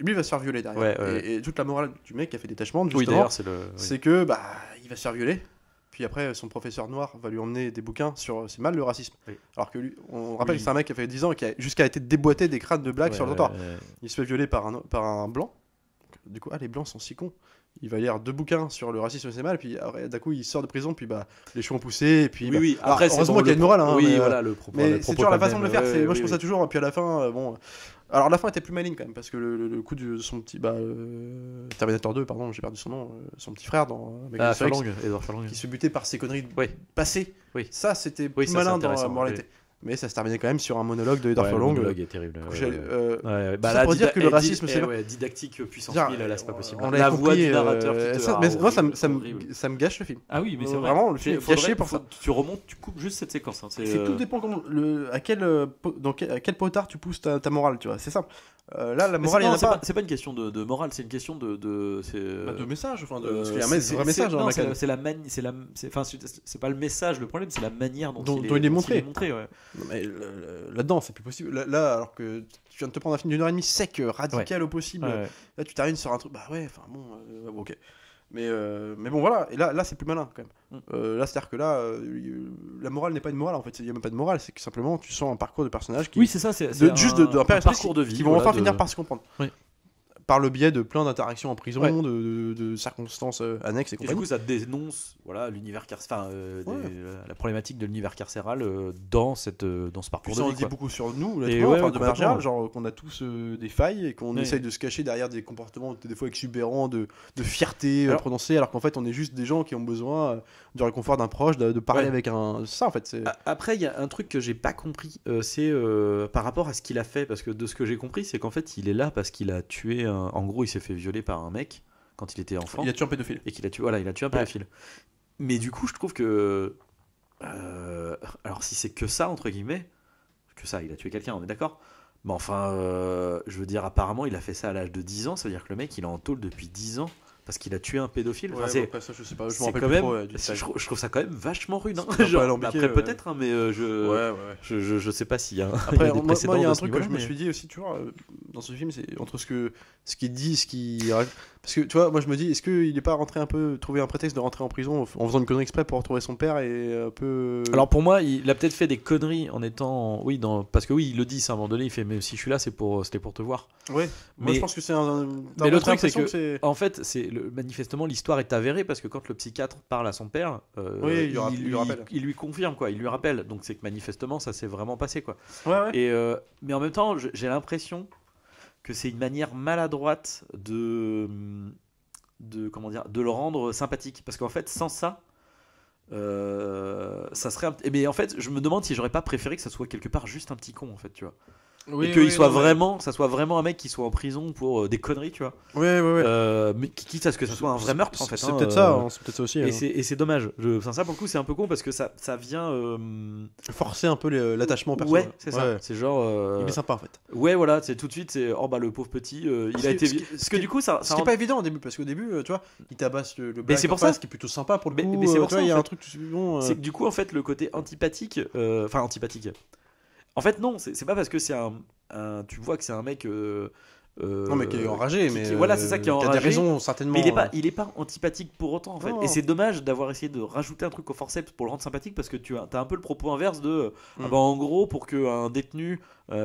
Lui il va se faire violer derrière. Et toute la morale du mec qui a fait détachement, justement, c'est que il va se faire violer. Puis après, son professeur noir va lui emmener des bouquins sur c'est mal le racisme. Alors que lui, on rappelle que c'est un mec qui a fait 10 ans et qui a jusqu'à été déboîté des crânes de blagues sur le trottoir. Il se fait violer par un blanc. Du coup, les blancs sont si cons. Il va lire 2 bouquins sur le racisme, c'est mal. Puis d'un coup, il sort de prison. Puis les cheveux ont poussé. Et puis, après, heureusement qu'il y a une morale. Hein, le propos. Mais c'est toujours la façon de le faire. Moi, je trouve ça toujours. Puis à la fin, alors la fin était plus maligne quand même parce que le coup de son petit Terminator 2, pardon, j'ai perdu son nom, son petit frère dans Edward Furlong, qui se butait par ses conneries passées. Ça c'était plus malin dans la moralité. Mais ça se terminait quand même sur un monologue de Edward Furlong. Le monologue est terrible. Ça pour dire que le racisme c'est didactique puissance 1000, là c'est pas possible. La voix du narrateur moi ça me gâche le film. Ah oui, mais c'est vraiment le film est gâché pour ça. Tu remontes, tu coupes juste cette séquence. Tout dépend à quel potard tu pousses ta morale, tu vois. C'est simple. Là, la morale, c'est pas une question de morale, c'est une question de message. Enfin, c'est un vrai message. C'est pas le message, le problème, c'est la manière dont il est montré. Mais là-dedans, c'est plus possible. Là, alors que tu viens de te prendre un film d'1h30 sec, radical au possible. Là, tu t'arrives sur un truc. Ok. Mais bon, voilà. Et là, c'est plus malin quand même. Là, c'est-à-dire que là, la morale n'est pas une morale en fait. Il n'y a même pas de morale. C'est que simplement, tu sens un parcours de personnage qui. Oui, c'est ça. C'est juste d'un parcours de vie qui vont enfin finir par se comprendre. Oui. Par le biais de plein d'interactions en prison, de circonstances annexes et compagnie. Et du coup, ça dénonce l'univers la problématique de l'univers carcéral dans ce parcours de vie. Ça en dit beaucoup sur nous, de manière générale, genre qu'on a tous des failles et qu'on essaye de se cacher derrière des comportements des fois exubérants, de fierté prononcée, alors qu'en fait on est juste des gens qui ont besoin du réconfort d'un proche, de parler avec un... Ça en fait, c'est... Après, il y a un truc que j'ai pas compris, c'est par rapport à ce qu'il a fait, parce que de ce que j'ai compris, c'est qu'en fait il est là parce qu'il a tué en gros, il s'est fait violer par un mec quand il était enfant. Il a tué un pédophile. Et il a tué un pédophile. Mais du coup, je trouve que... alors, si c'est que ça, entre guillemets, il a tué quelqu'un, on est d'accord ? Mais enfin, je veux dire, apparemment, il a fait ça à l'âge de 10 ans, ça veut dire que le mec, il est en taulle depuis 10 ans. Parce qu'il a tué un pédophile. Après ça, je sais pas, je me rappelle quand plus même, trop. je trouve ça quand même vachement rude. Après, peut-être, mais je sais pas s'il y a Après, il y a un truc que je me suis dit aussi, tu vois, dans ce film, c'est entre ce qui est dit, parce Parce que tu vois, moi je me dis, est-ce qu'il est pas rentré un peu, trouvé un prétexte de rentrer en prison en faisant une connerie exprès pour retrouver son père et un peu. Alors pour moi, il a peut-être fait des conneries en étant. Oui, parce que oui, il le dit, ça, à un moment donné, il fait, mais si je suis là, c'était pour te voir. Ouais, moi Mais- je pense que c'est Mais le truc, c'est l'impression que, en fait, manifestement, l'histoire est avérée parce que quand le psychiatre parle à son père, Oui, il lui rappelle. il lui confirme, quoi, il lui rappelle. Donc c'est que manifestement, ça s'est vraiment passé, quoi. Ouais. Et, mais en même temps, j'ai l'impression que c'est une manière maladroite de comment dire, de le rendre sympathique. Parce qu'en fait, sans ça, ça serait. Mais en fait, je me demande si j'aurais pas préféré que ça soit quelque part juste un petit con, en fait, tu vois. Oui, et qu'il soit non, mais- vraiment, ça soit vraiment un mec qui soit en prison pour des conneries, tu vois. Ouais. Mais quitte à ce que ce soit un vrai meurtre, en fait. C'est hein, peut-être ça, hein, c'est peut-être ça aussi. Et hein. c'est dommage. Enfin, ça, pour le coup, c'est un peu con parce que ça vient. Forcer un peu l'attachement au perso. Ouais, c'est ça. C'est genre. Il est sympa en fait. Ouais, voilà, c'est tout de suite, c'est oh bah le pauvre petit, il a été. Parce que du coup, ça Ce qui est pas évident au début, parce qu'au début, tu vois, il tabasse le black c'est pour en face, ça. qui est plutôt sympa pour le Mais- coup. mais c'est pour tu vois, ça, il y a en un fait. truc bon. C'est que du coup, en fait, le côté antipathique. Enfin, antipathique. En fait, non, c'est pas parce que c'est tu vois que c'est un mec. Non, mais qui est enragé, mais. Voilà, c'est ça, qui est T'as des enragé. raisons, certainement. Mais il est pas antipathique pour autant, en fait. Non. Et c'est dommage d'avoir essayé de rajouter un truc au forceps pour le rendre sympathique parce que tu as un peu le propos inverse de. Ah bah, en gros, pour qu'un détenu,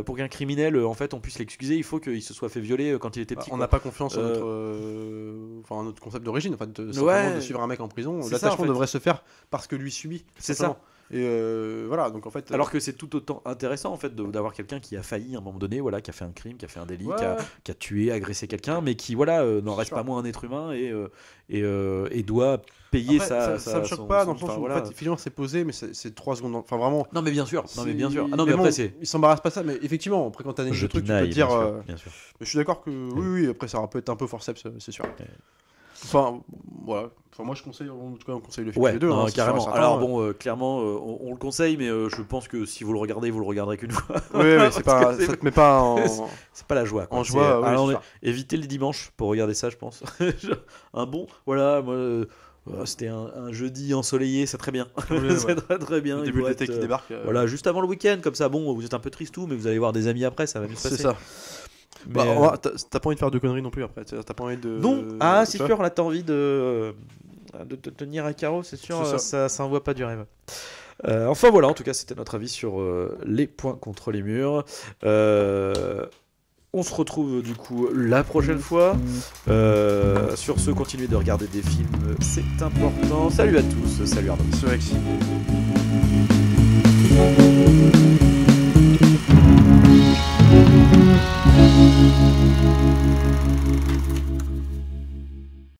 pour qu'un criminel, en fait, on puisse l'excuser, il faut qu'il se soit fait violer quand il était petit. On quoi. n'a pas confiance en notre concept d'origine. Enfin, simplement de suivre un mec en prison. C'est L'attachement ça, en fait. devrait se faire parce que lui subit. C'est simplement. Et voilà, donc en fait. Alors que c'est tout autant intéressant en fait d'avoir quelqu'un qui a failli à un moment donné, voilà, qui a fait un crime, qui a fait un délit, Ouais. qui a tué, agressé quelqu'un, mais qui voilà n'en reste sûr. pas moins un être humain et doit payer Après, ça me choque pas dans le sens où voilà. en fait, finalement c'est posé, mais c'est 3 secondes. Enfin vraiment. Non mais bien sûr, non mais bien sûr. Ah, non mais mais après bon, c'est. il s'embarrasse pas de ça, mais effectivement, après quand t'analyses Je le truc, tu peux deny, te dire. bien sûr, bien sûr. Mais je suis d'accord que oui, après ça peut être un peu forceps, c'est sûr. Enfin, voilà. Enfin, moi je conseille, en tout cas, on conseille le film tous Ouais, les deux. non, hein, c'est sûr et carrément. certain. Alors bon, clairement, on le conseille, mais je pense que si vous le regarderez, vous le regarderez qu'une fois. Ouais, mais c'est Parce pas, que ça te met pas en. C'est pas la joie. Quoi. En joie, C'est- ouais, alors, c'est sûr. évitez le dimanche pour regarder ça, je pense. Un bon, voilà, moi, c'était un jeudi ensoleillé, c'est très bien. Ouais, c'est ouais. très très bien. Le Il début de faut l'été être, qui débarque. Voilà, juste avant le week-end, comme ça, bon, vous êtes un peu tristou, mais vous allez voir des amis après, ça va mieux se passer. C'est ça. Mais, Bah, on va- t'as pas envie de faire de conneries non plus après. T'as pas envie de. non, ah, c'est tu vois. sûr, là, t'as envie de te tenir à carreau, c'est sûr, C'est ça envoie pas du rêve. Enfin voilà, en tout cas, c'était notre avis sur les points contre les murs. On se retrouve du coup la prochaine fois. Sur ce, continuez de regarder des films, c'est important. Salut à tous, salut Arnaud. Ce Rexy.